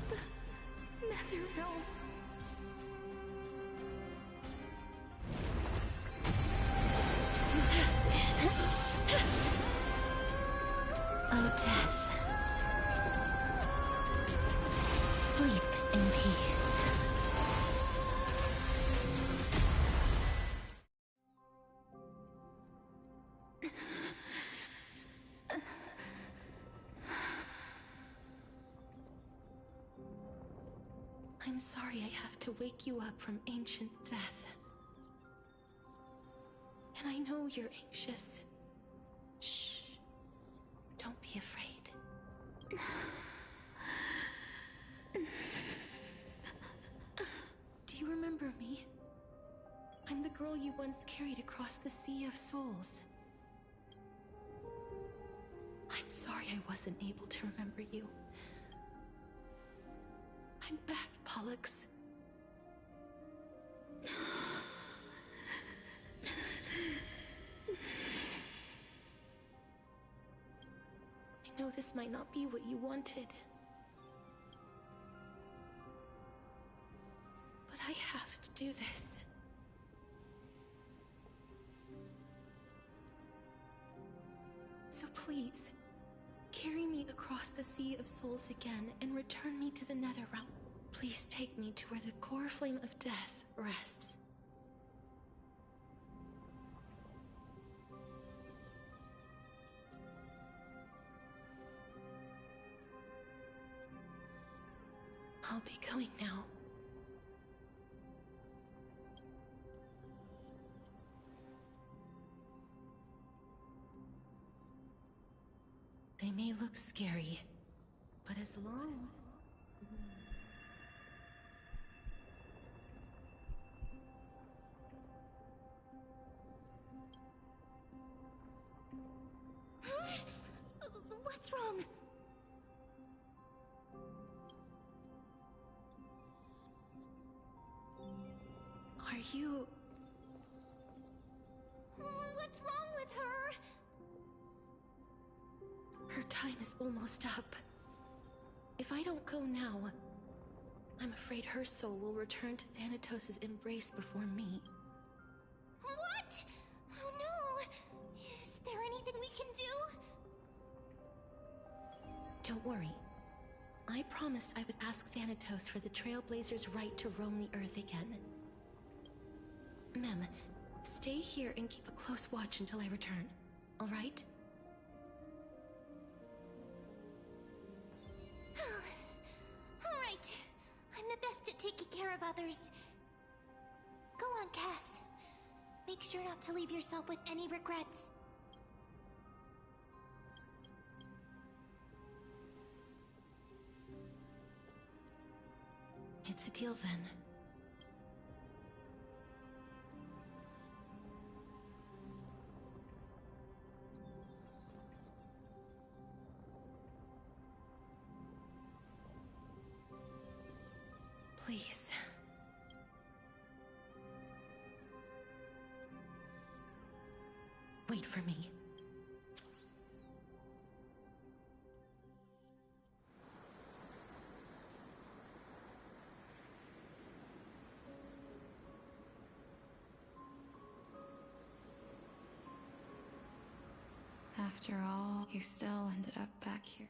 the Nether Realm. Oh, death. Sleep in peace. I'm sorry I have to wake you up from ancient death. And I know you're anxious. Shh. Don't be afraid. Do you remember me? I'm the girl you once carried across the Sea of Souls. I'm sorry I wasn't able to remember you. I'm back, Pollux. I know this might not be what you wanted. But I have to do this. So please, carry me across the Sea of Souls again and return me to the Netherrealm. Please take me to where the core flame of death rests. I'll be going now. They may look scary, but as long What's wrong? Are you... What's wrong with her? Her time is almost up. If I don't go now, I'm afraid her soul will return to Thanatos' embrace before me. What? Oh no! Is there anything we can do? Don't worry. I promised I would ask Thanatos for the Trailblazers' right to roam the Earth again. Mem, stay here and keep a close watch until I return, all right? All right. I'm the best at taking care of others. Go on, Cass. Make sure not to leave yourself with any regrets. It's a deal then. Please. Wait for me. After all, you still ended up back here.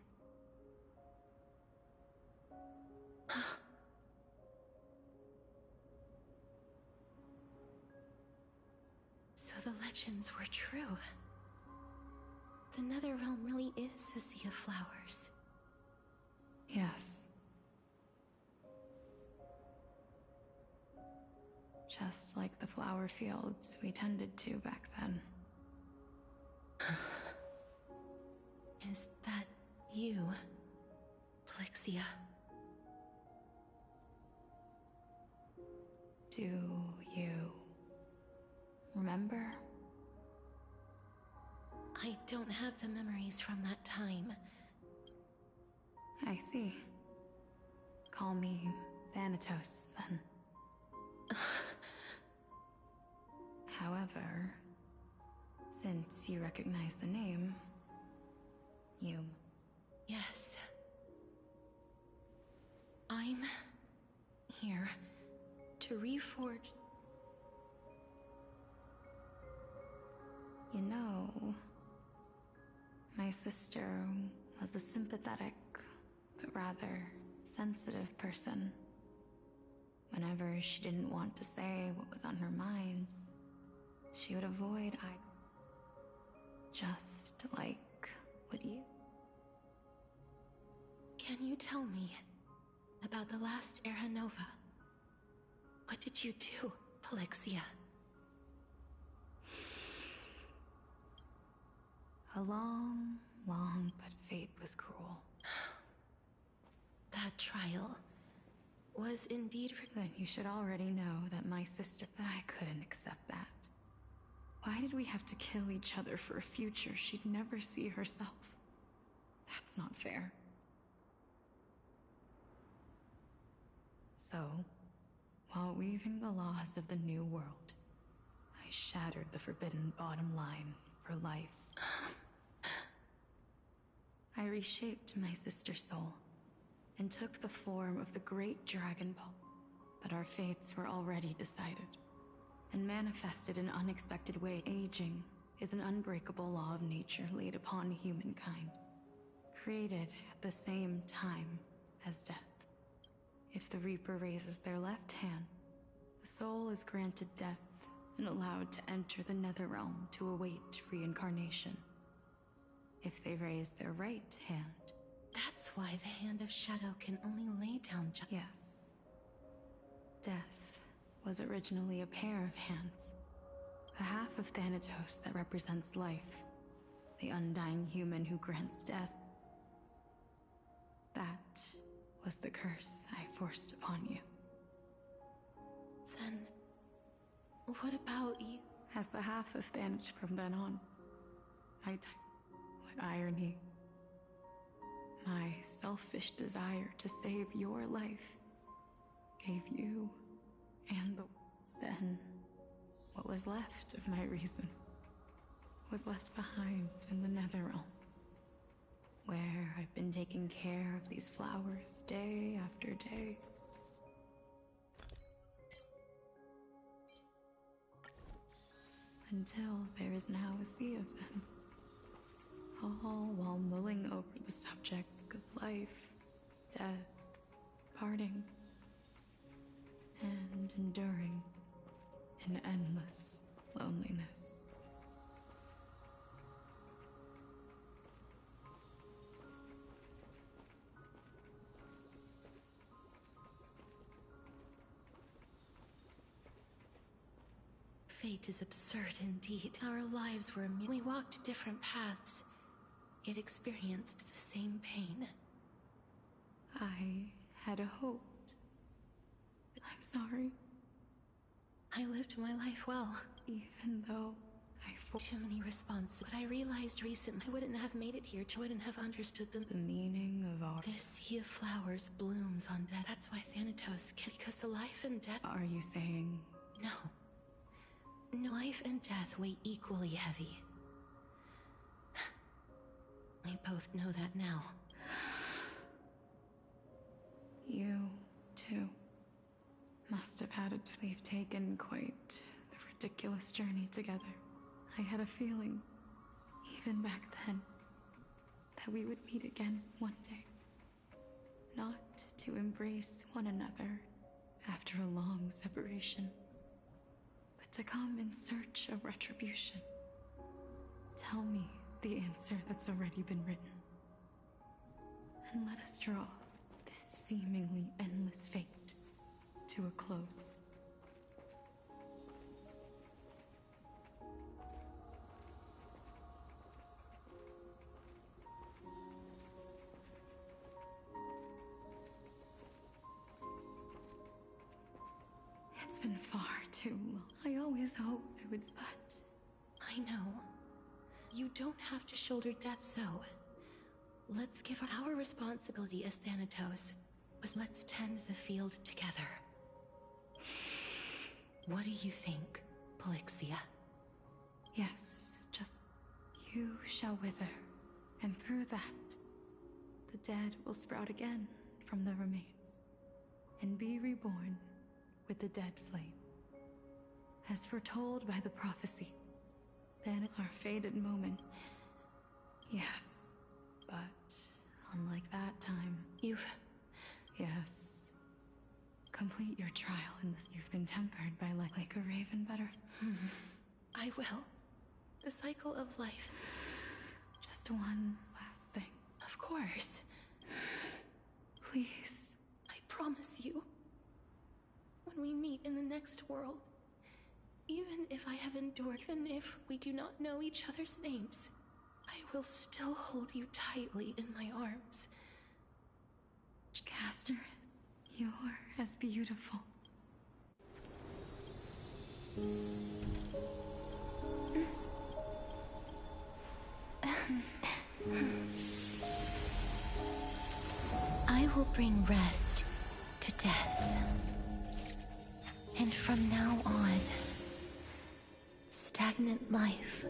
So the legends were true. The Netherrealm really is a sea of flowers. Yes. Just like the flower fields we tended to back then. Is that you, Plixia? Do you remember? I don't have the memories from that time. I see. Call me Thanatos, then. However, since you recognize the name, you... Yes. I'm here to reforge... You know, my sister was a sympathetic, but rather sensitive person. Whenever she didn't want to say what was on her mind, she would avoid eye. Just like what you... Can you tell me about the last Era Nova. What did you do, Polixia? A long, but fate was cruel. That trial was indeed... Then you should already know that my sister... But I couldn't accept that. Why did we have to kill each other for a future she'd never see herself? That's not fair. So, while weaving the laws of the new world, I shattered the forbidden bottom line for life. I reshaped my sister's soul and took the form of the great Dragon Ball. But our fates were already decided and manifested in unexpected ways. Aging is an unbreakable law of nature laid upon humankind, created at the same time as death. If the Reaper raises their left hand, the soul is granted death and allowed to enter the Netherrealm to await reincarnation. If they raise their right hand... That's why the Hand of Shadow can only lay down... Yes. Death was originally a pair of hands. The half of Thanatos that represents life. The undying human who grants death. That was the curse I forced upon you. Then... what about you? As the half of Thanatos from then on, what irony. My selfish desire to save your life gave you and then what was left of my reason was left behind in the Netherrealm, where I've been taking care of these flowers day after day. Until there is now a sea of them. All while mulling over the subject of life, death, parting, and enduring an endless loneliness. Fate is absurd indeed. Our lives were we walked different paths, yet experienced the same pain. I had hoped. I'm sorry. I lived my life well. Even though too many responses. But I realized recently I wouldn't have made it here, wouldn't have understood the meaning of our... This sea of flowers blooms on death. That's why Thanatos can... Because the life and death... Are you saying... No. No, life and death weigh equally heavy. We both know that now. You, too, must have had it. We've taken quite the ridiculous journey together. I had a feeling, even back then, that we would meet again one day. Not to embrace one another after a long separation, but to come in search of retribution. Tell me the answer that's already been written. And let us draw this seemingly endless fate to a close. It's been far too long. I always hoped I would, but... I know. You don't have to shoulder that, so... Let's give our responsibility as Thanatos. Let's tend the field together. What do you think, Polixia? Yes, just... You shall wither, and through that, the dead will sprout again from the remains, and be reborn with the dead flame. As foretold by the prophecy, then our fated moment. Yes, but unlike that time, Yes. Complete your trial in this. You've been tempered by like a raven butterfly. I will. The cycle of life. Just one last thing. Of course. Please. I promise you, when we meet in the next world, even if I have endured, even if we do not know each other's names, I will still hold you tightly in my arms. Casterus, you're as beautiful. I will bring rest to death. And from now on, stagnant life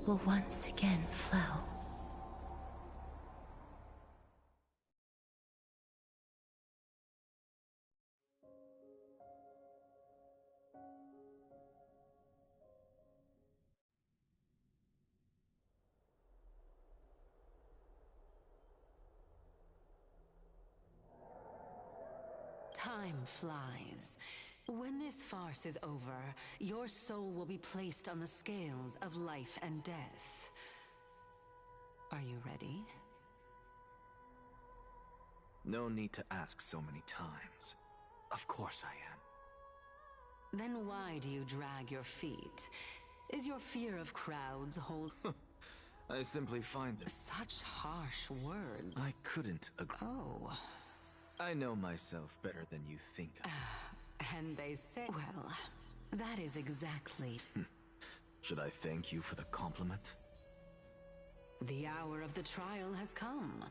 will once again flow. Time flies. When this farce is over, your soul will be placed on the scales of life and death. Are you ready? No need to ask so many times. Of course I am. Then why do you drag your feet? Is your fear of crowds hold? I simply find it Such harsh words. I couldn't agree. Oh. I know myself better than you think. And they say, well, that is exactly. Should I thank you for the compliment? The hour of the trial has come.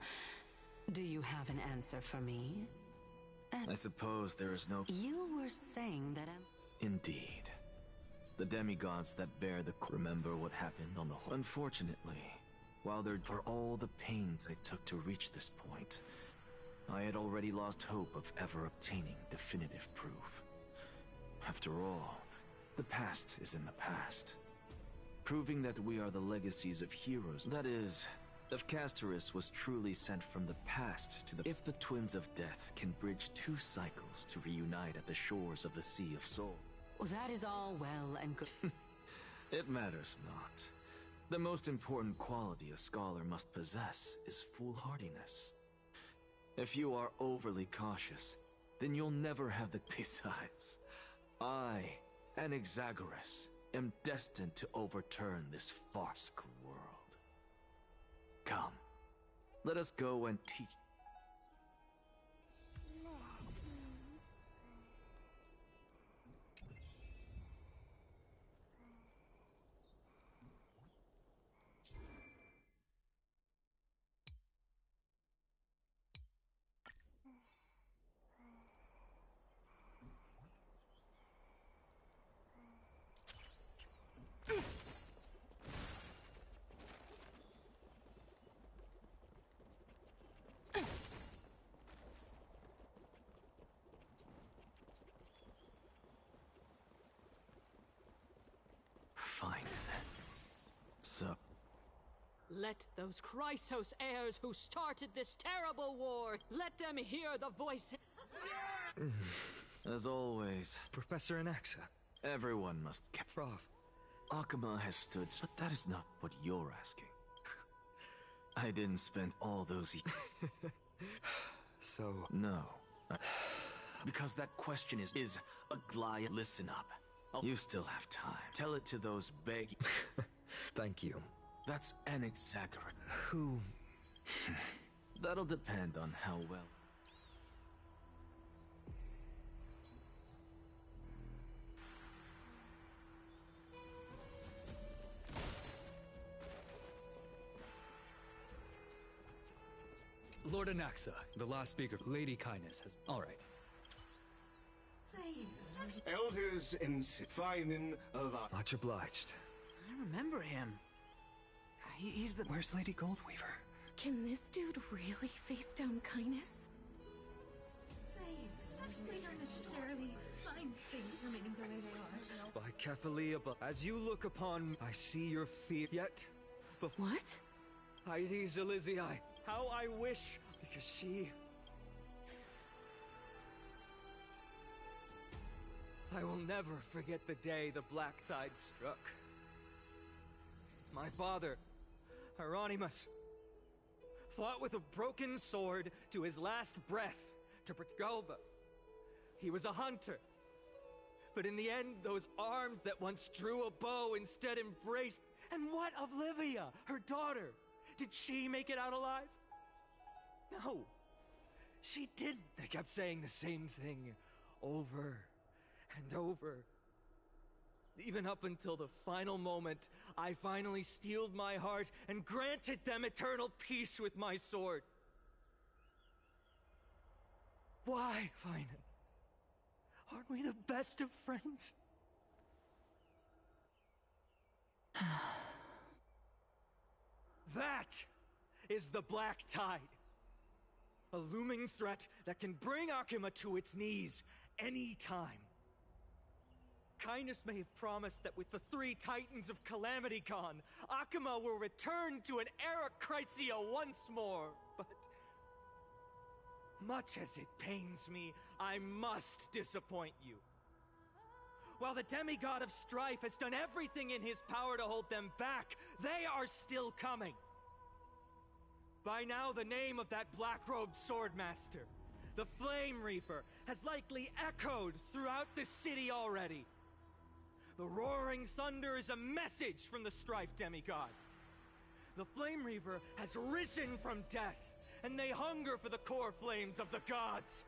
Do you have an answer for me? I suppose there is no... You were saying that Indeed. The demigods that bear the... Remember what happened on the whole... Unfortunately, while for all the pains I took to reach this point, I had already lost hope of ever obtaining definitive proof. After all, the past is in the past. Proving that we are the legacies of heroes, that is, if Casterus was truly sent from the past to the... If the Twins of Death can bridge 2 cycles to reunite at the shores of the Sea of Soul... Well, that is all well and good. It matters not. The most important quality a scholar must possess is foolhardiness. If you are overly cautious, then you'll never have the... Besides, I, Anaxagoras, am destined to overturn this farcical world. Come, let us go and teach... Fine. So... Let those Chrysos heirs who started this terrible war, let them hear the voice... As always... Professor Anaxa. Everyone must... Prof. Akuma has stood... But that is not what you're asking. I didn't spend all those... So... No. Because that question is a Glia. Listen up. You still have time. Tell it to those begging... Thank you. That's Anaxagoras. Who? That'll depend on how well... Lord Anaxa, the last speaker, Lady Kindness, has... All right. Elders in Finin of... Much obliged. I remember him. He's the... Where's Lady Goldweaver? Can this dude really face down kindness? Actually, not necessarily. Find things remaining the way they are. By Kephalia, but as you look upon, I see your fear. Yet... What? Hydes Elizii, how I wish, because she... I will never forget the day the Black Tide struck. My father, Hieronymus, fought with a broken sword to his last breath to protect... Go, but He was a hunter. But in the end, those arms that once drew a bow instead embraced. And what of Livia, her daughter? Did she make it out alive? No. She didn't. They kept saying the same thing over and over. Even up until the final moment, I finally steeled my heart and granted them eternal peace with my sword. Why, Finan? Aren't we the best of friends? That is the Black Tide. A looming threat that can bring Akuma to its knees any time. Kindness may have promised that with the 3 Titans of Calamity gone, Akuma will return to an era Chrysia once more, but much as it pains me, I must disappoint you. While the demigod of strife has done everything in his power to hold them back, they are still coming. By now, the name of that black-robed swordmaster, the Flame Reaper, has likely echoed throughout the city already. The roaring thunder is a message from the strife demigod. The Flame Reaper has risen from death, and they hunger for the core flames of the gods.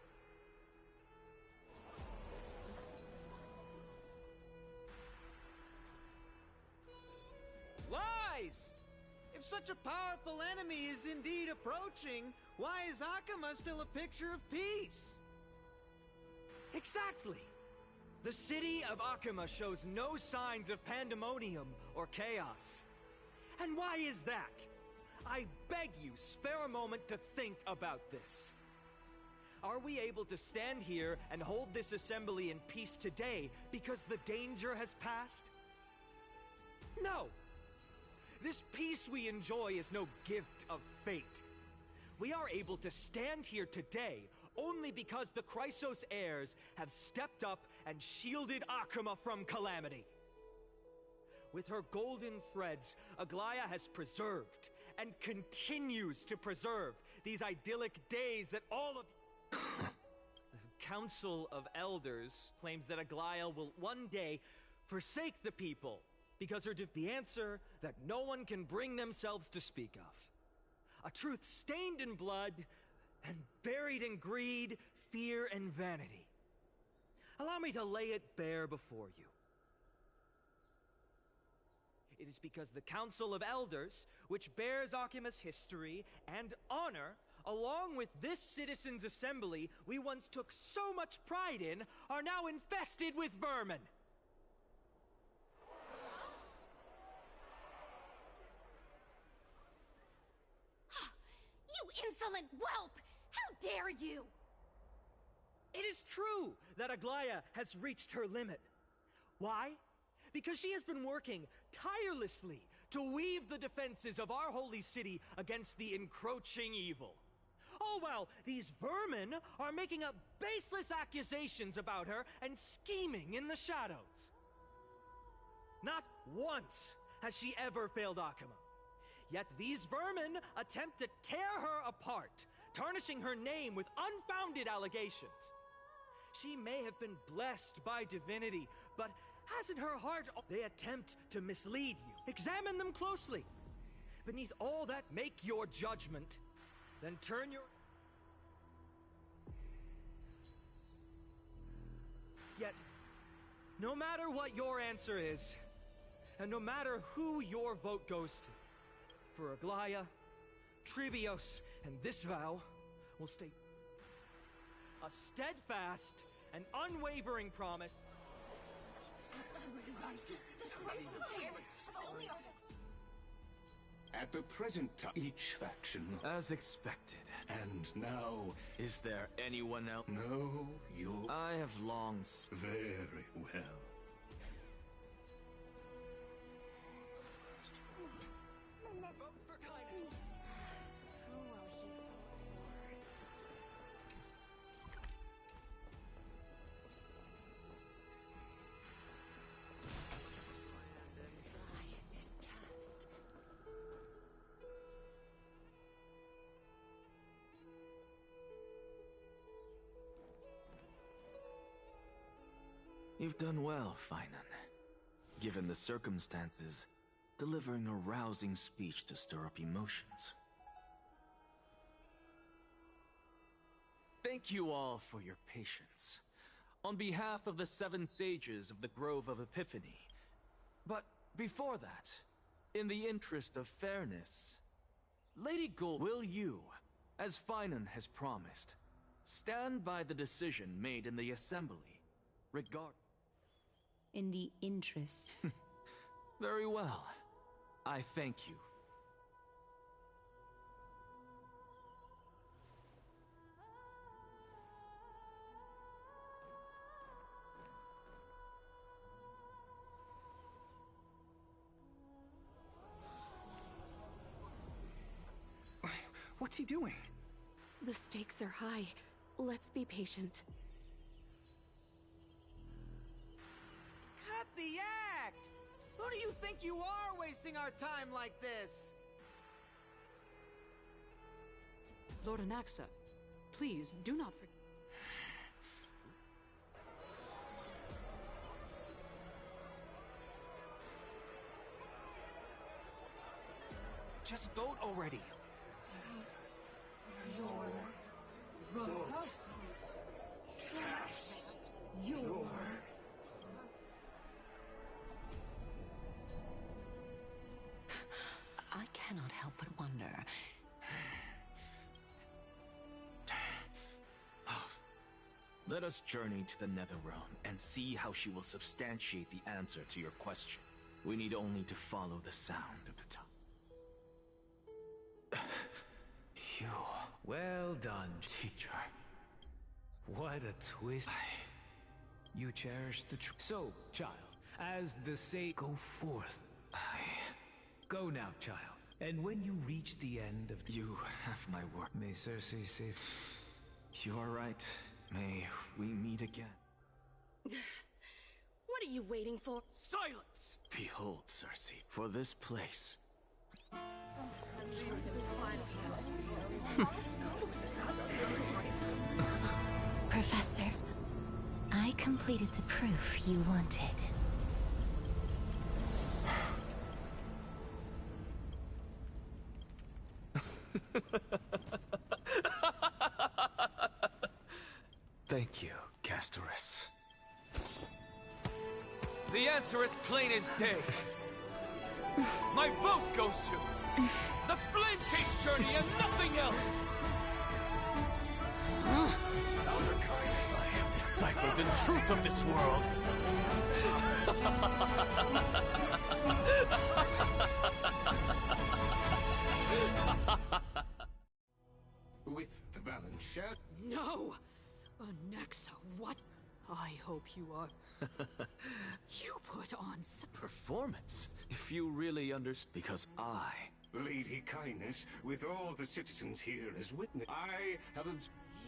Lies! If such a powerful enemy is indeed approaching, why is Akuma still a picture of peace? Exactly! The city of Akuma shows no signs of pandemonium or chaos. And why is that? I beg you, spare a moment to think about this. Are we able to stand here and hold this assembly in peace today because the danger has passed? No! This peace we enjoy is no gift of fate. We are able to stand here today only because the Chrysos heirs have stepped up and shielded Akuma from calamity. With her golden threads, Aglaya has preserved and continues to preserve these idyllic days that all of... The Council of Elders claims that Aglaya will one day forsake the people because the answer that no one can bring themselves to speak of. A truth stained in blood and buried in greed, fear, and vanity. Allow me to lay it bare before you. It is because the Council of Elders, which bears Akuma's history and honor, along with this citizens' assembly we once took so much pride in, are now infested with vermin. You insolent whelp! How dare you! It is true that Aglaya has reached her limit. Why? Because she has been working tirelessly to weave the defenses of our holy city against the encroaching evil. All while these vermin are making up baseless accusations about her and scheming in the shadows. Not once has she ever failed Akuma. Yet these vermin attempt to tear her apart, tarnishing her name with unfounded allegations. She may have been blessed by divinity, but has in her heart... They attempt to mislead you. Examine them closely. Beneath all that, make your judgment. Then turn your... Yet, no matter what your answer is, and no matter who your vote goes to, for Aglaya, Trivios, and this vow will stay a steadfast and unwavering promise. Absolutely right. This crisis have only... At the present time, each faction... As expected. And now... Is there anyone else? No, you... I have long... Very well. You've done well, Finan. Given the circumstances, delivering a rousing speech to stir up emotions. Thank you all for your patience. On behalf of the 7 sages of the Grove of Epiphany. But before that, in the interest of fairness, Lady Gold, will you, as Finan has promised, stand by the decision made in the assembly regard... In the interest... Very well. I thank you. What's he doing? The stakes are high. Let's be patient. Cut the act! Who do you think you are, wasting our time like this? Lord Anaxa, please do not forget. Just vote already. Your vote. Cast your... I cannot help but wonder. Let us journey to the Netherrealm and see how she will substantiate the answer to your question. We need only to follow the sound of the tongue. You. Well done, teacher. What a twist. You cherish the truth. So, child, as the say, go forth. Go now, child. And when you reach the end of... You have my word. May Cersei save... You are right. May we meet again. What are you waiting for? Silence! Behold, Cersei, for this place. Professor, I completed the proof you wanted. Thank you, Castorus. The answer is plain as day. My vote goes to the Flame Chase journey and nothing else! Elder Kindness, I have deciphered the truth of this world! With the balance shed? No! Anaxa, what? I hope you are... You put on some... Performance? If you really understand... Because I... Lady Kindness, with all the citizens here as witness, I have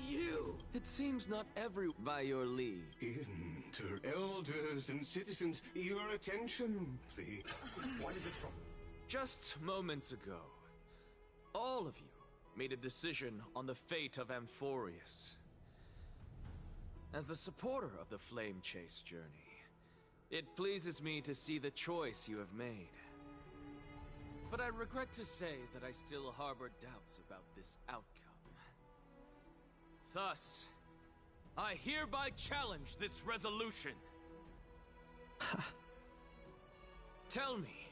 You! It seems not every... By your leave. Enter elders and citizens, your attention, please. What is this from? Just moments ago, all of you made a decision on the fate of Amphorius. As a supporter of the Flame Chase journey, it pleases me to see the choice you have made. But I regret to say that I still harbor doubts about this outcome. Thus, I hereby challenge this resolution. Tell me,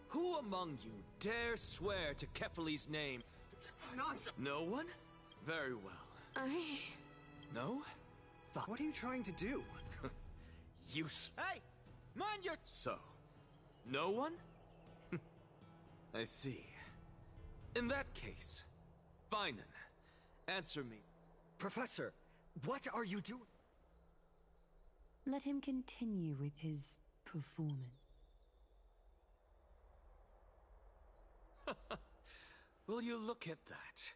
who among you dare swear to Kefali's name? Nonsense! No one? Very well. No? Fine. What are you trying to do? Use. Hey! Mind your... So, no one? I see. In that case, Finan, answer me. Professor, what are you doing? Let him continue with his performance. Will you look at that?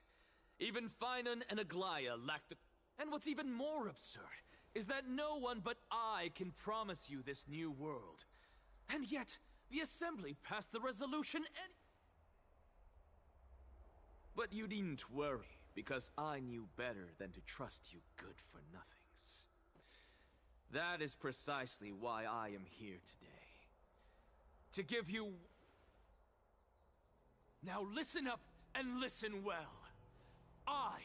Even Finan and Aglaya lack the... And what's even more absurd is that no one but I can promise you this new world. And yet, the Assembly passed the resolution and... But you needn't worry, because I knew better than to trust you good-for-nothings. That is precisely why I am here today. To give you... Now listen up and listen well. I,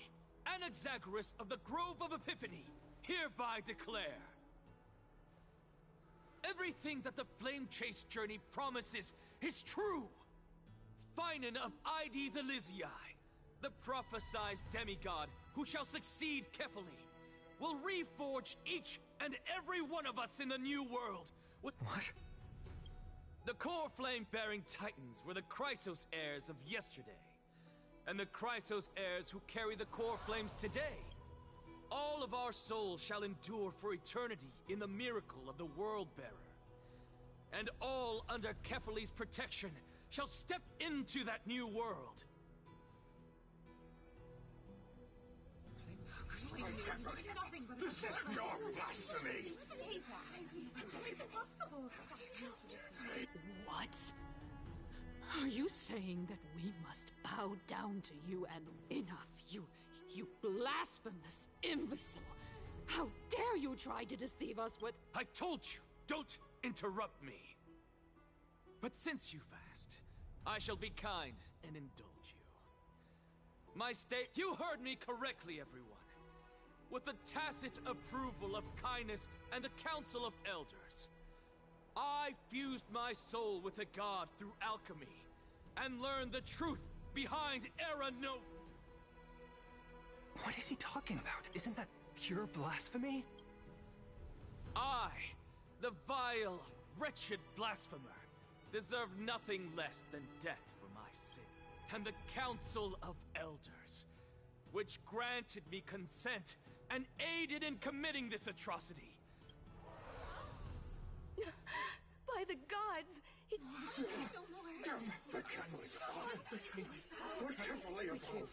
Anaxagoras of the Grove of Epiphany, hereby declare... everything that the Flame Chase journey promises is true! Finan of Ides Elysiae, the prophesied demigod who shall succeed Kefali, will reforge each and every one of us in the new world with... What? The core flame-bearing titans were the Chrysos heirs of yesterday, and the Chrysos heirs who carry the core flames today. All of our souls shall endure for eternity in the miracle of the World-Bearer. And all under Kefali's protection shall step into that new world. This is your blasphemy! It's impossible. What? Are you saying that we must bow down to you and enough, you blasphemous imbecile? How dare you try to deceive us with— I told you, don't interrupt me. But since you've asked, I shall be kind and indulge you. My state— You heard me correctly, everyone. With the tacit approval of kindness and the Council of Elders, I fused my soul with a god through alchemy, and learned the truth behind Era Nova. What is he talking about? Isn't that pure blasphemy? I, the vile, wretched blasphemer, deserve nothing less than death for my sin. And the Council of Elders, which granted me consent and aided in committing this atrocity. By the gods! The camel is on. We're carefully evolved.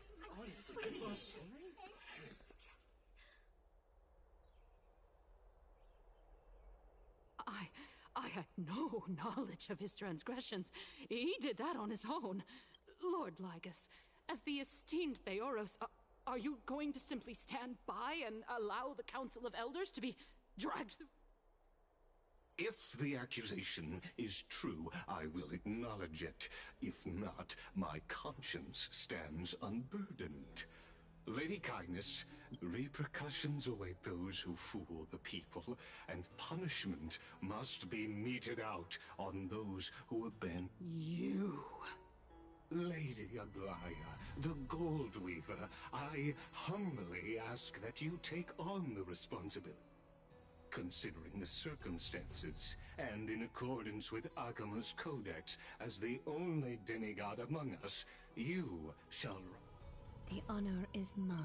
I had no knowledge of his transgressions. He did that on his own. Lord Lygus, as the esteemed Theoros, are you going to simply stand by and allow the Council of Elders to be dragged through? If the accusation is true, I will acknowledge it. If not, my conscience stands unburdened. Lady Kindness, repercussions await those who fool the people, and punishment must be meted out on those who abandon you. Lady Aglaya, the Gold Weaver, I humbly ask that you take on the responsibility. Considering the circumstances, and in accordance with Akima's Codex, as the only demigod among us, you shall... The honor is mine.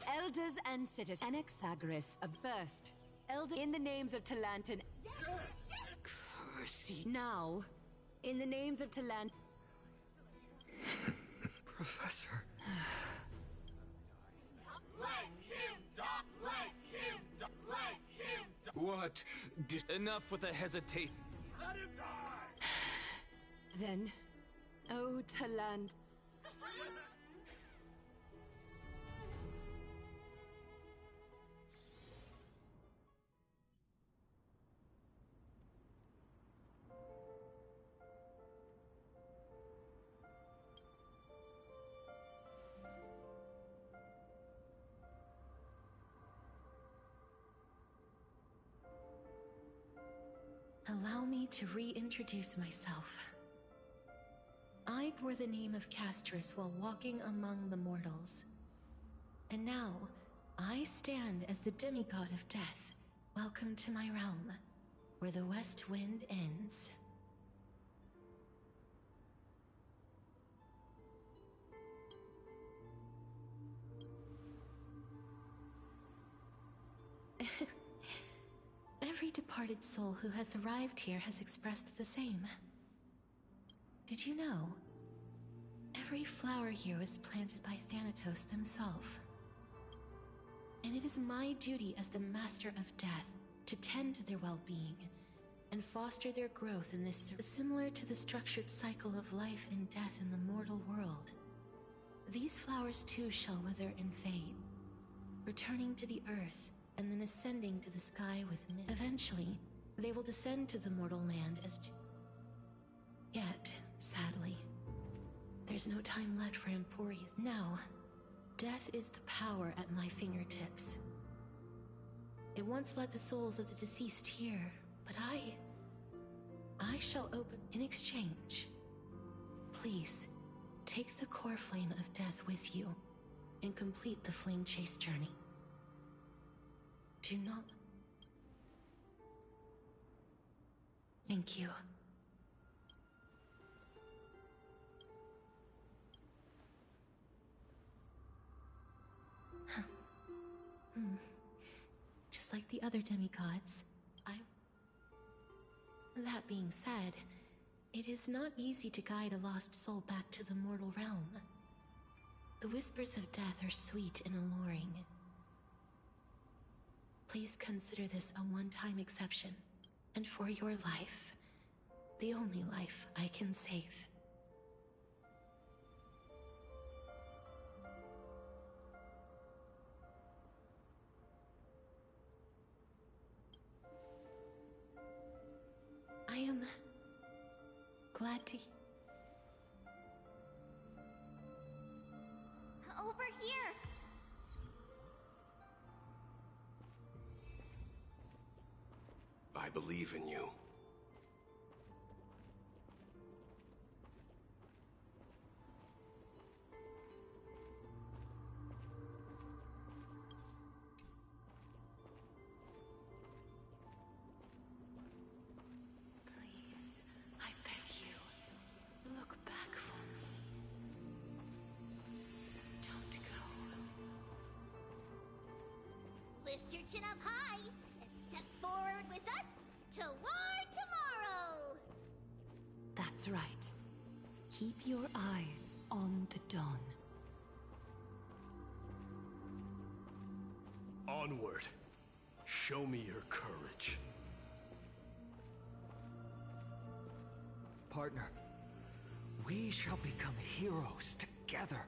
Elders and citizens, Anaxagoras of first. Elder in the names of Talantan. Cursey. Now, in the names of Talant... Professor. Let him die! Let him die! Let him die! What? Enough with the hesitation. Let him die! Then, oh Talant... Allow me to reintroduce myself. I bore the name of Castris while walking among the mortals. And now, I stand as the demigod of death. Welcome to my realm, where the west wind ends. Every departed soul who has arrived here has expressed the same. Did you know? Every flower here was planted by Thanatos themselves. And it is my duty as the Master of Death to tend to their well-being and foster their growth in this similar to the structured cycle of life and death in the mortal world. These flowers too shall wither and fade, returning to the earth and then ascending to the sky with mist. Eventually, they will descend to the mortal land as... Yet, sadly, there's no time left for Emporius. Now, death is the power at my fingertips. It once led the souls of the deceased here, but I shall open in exchange. Please, take the core flame of death with you and complete the flame chase journey. Do not... Thank you. Just like the other demigods, That being said, it is not easy to guide a lost soul back to the mortal realm. The whispers of death are sweet and alluring. Please consider this a one-time exception, and for your life, the only life I can save. I am glad to... Over here! I believe in you. Please, I beg you, look back for me. Don't go. Lift your chin up high and step forward with us toward tomorrow! That's right. Keep your eyes on the dawn. Onward. Show me your courage. Partner, we shall become heroes together.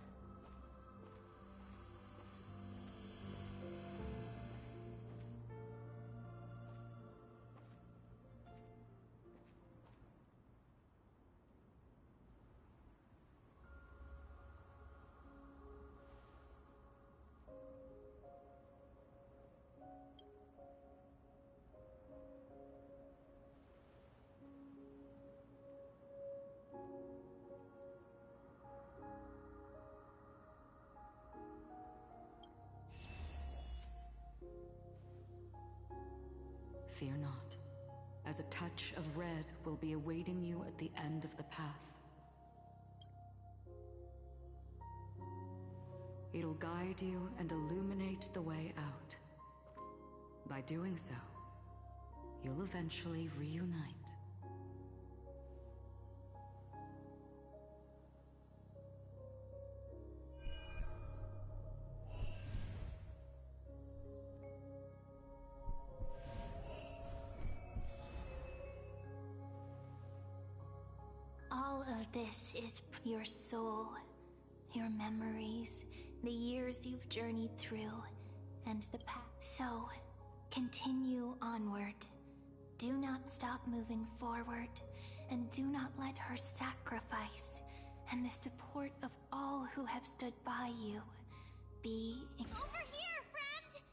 Fear not, as a touch of red will be awaiting you at the end of the path. It'll guide you and illuminate the way out. By doing so, you'll eventually reunite. All of this is your soul, your memories, the years you've journeyed through, and the path. So, continue onward. Do not stop moving forward, and do not let her sacrifice and the support of all who have stood by you be... Over here, friend!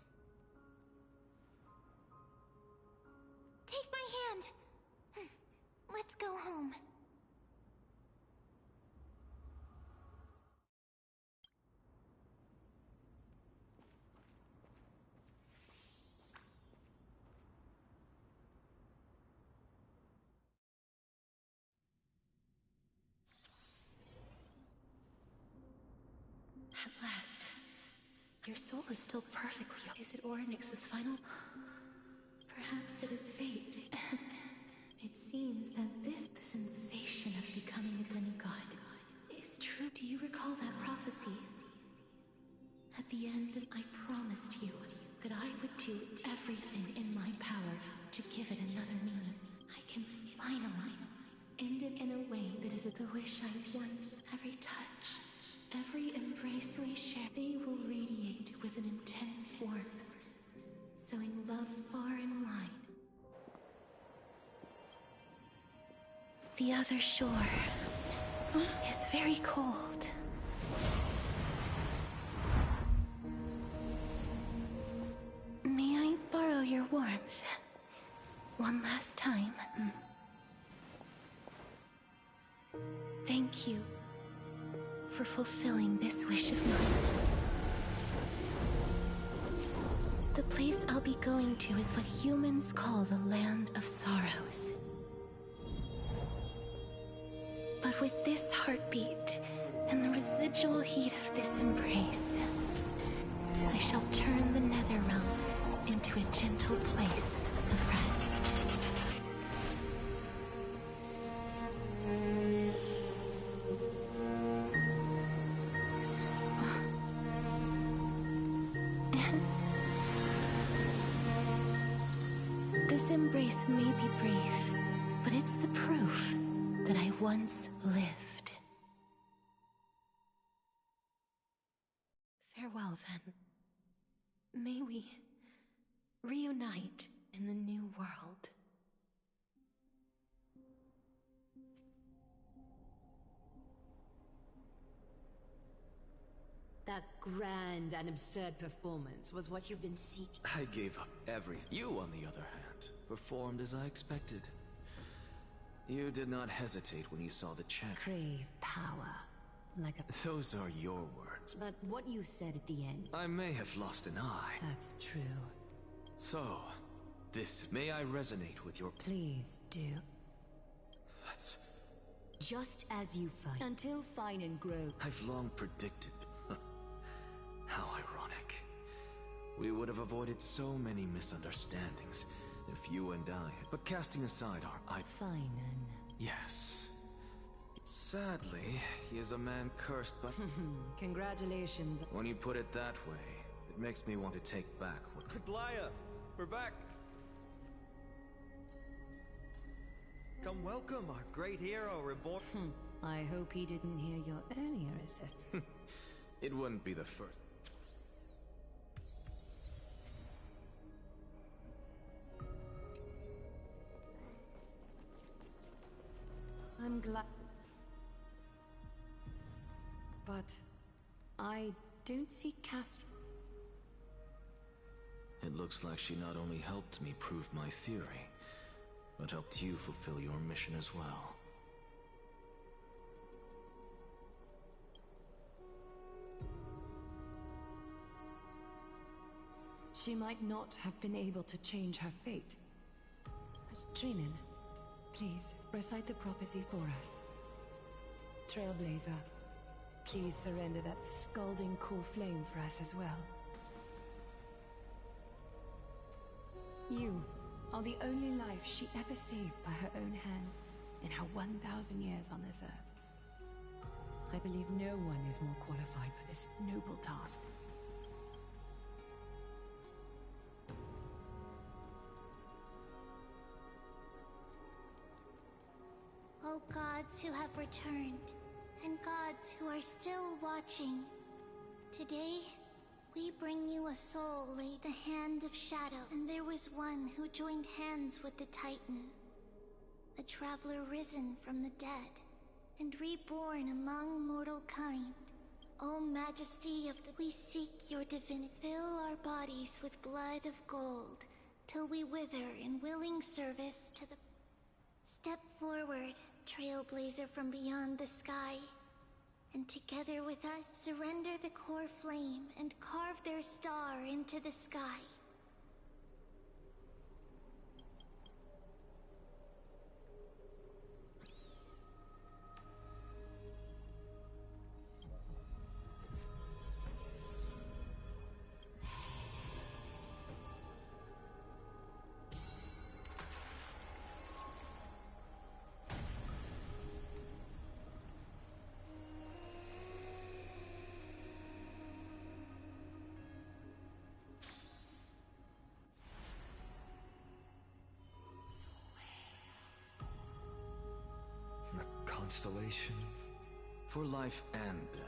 Take my hand. Let's go home. At last. Your soul is still perfectly... Is it Ornyx's final... Perhaps it is fate. It seems that the sensation of becoming a demigod is true. Do you recall that prophecy? At the end, I promised you that I would do everything in my power to give it another meaning. I can finally end it in a way that is the wish I once... Every touch, every embrace we share, they will radiate with an intense warmth. So sowing love far and wide. The other shore is very cold. May I borrow your warmth? One last time. Thank you for fulfilling this wish of mine. The place I'll be going to is what humans call the Land of Sorrows. But with this heartbeat and the residual heat of this embrace, I shall turn the Netherrealm into a gentle place of rest. This embrace may be brief, but it's the proof that I once lived. Farewell, then. May we reunite in the new world. That grand and absurd performance was what you've been seeking. I gave up everything. You, on the other hand, performed as I expected. You did not hesitate when you saw the chant. Crave power. Like a... Those are your words. But what you said at the end... I may have lost an eye. That's true. So, may I resonate with your... Please do. That's... Just as you find. Until fine and grow. I've long predicted. How ironic. We would have avoided so many misunderstandings if you and I had... But casting aside our... Fine and... Yes. Sadly, he is a man cursed by... Congratulations. When you put it that way, it makes me want to take back what... Glaya, we're back. Come welcome our great hero reborn. I hope he didn't hear your earlier assessment. It wouldn't be the first. I'm glad. But I don't see Castro. It looks like she not only helped me prove my theory, but helped you fulfill your mission as well. She might not have been able to change her fate. Dreamin, please recite the prophecy for us. Trailblazer, please surrender that scalding core flame for us as well. You are the only life she ever saved by her own hand in her 1,000 years on this earth. I believe no one is more qualified for this noble task. O gods who have returned, and gods who are still watching, today we bring you a soul laid the hand of shadow, and there was one who joined hands with the Titan, a traveler risen from the dead, and reborn among mortal kind. O majesty of the... We seek your divinity. Fill our bodies with blood of gold, till we wither in willing service to the... Step forward, trailblazer from beyond the sky, and together with us, surrender the core flame and carve their star into the sky. Constellation for life and death.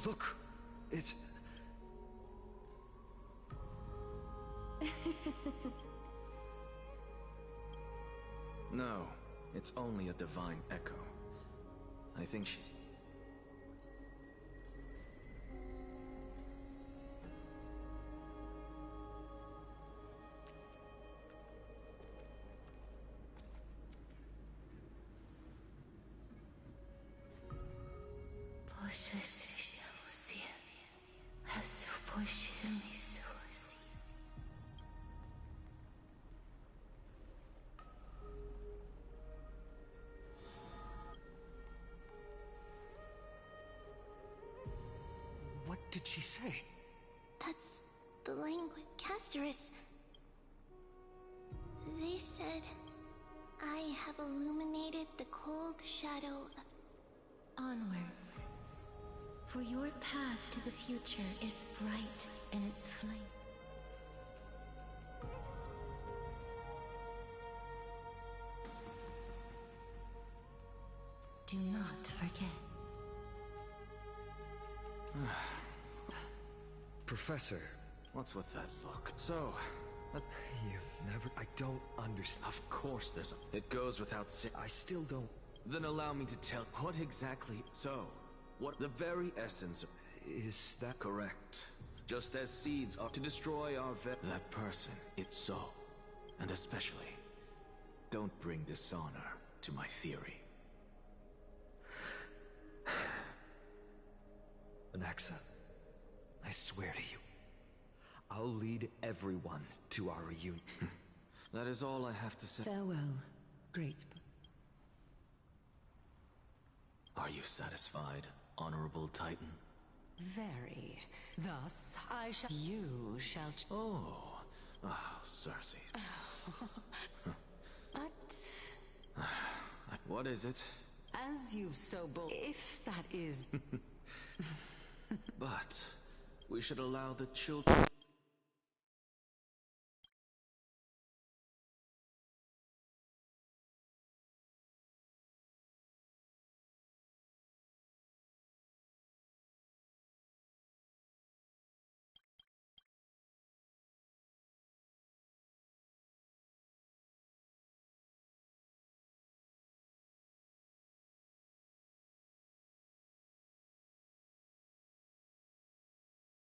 Look! It's... No, it's only a divine echo. I think she's... What did she say? That's the language. Casterus. They said, I have illuminated the cold shadow of... Onwards. For your path to the future is bright in its flame. Do not forget. Professor. What's with that look? So, you never... I don't understand. Of course there's a... It goes without saying. I still don't... Then allow me to tell what exactly... So, what the very essence of... Is that... Correct. Just as seeds are to destroy our that person, it's so. And especially, don't bring dishonor to my theory. Anaxa, I swear to you, I'll lead everyone to our reunion. That is all I have to say. Farewell, great. Are you satisfied, Honorable Titan? Very. Thus, I shall... You shall... Oh, Cersei. But... What is it? As you've so bold... If that is... But we should allow the children...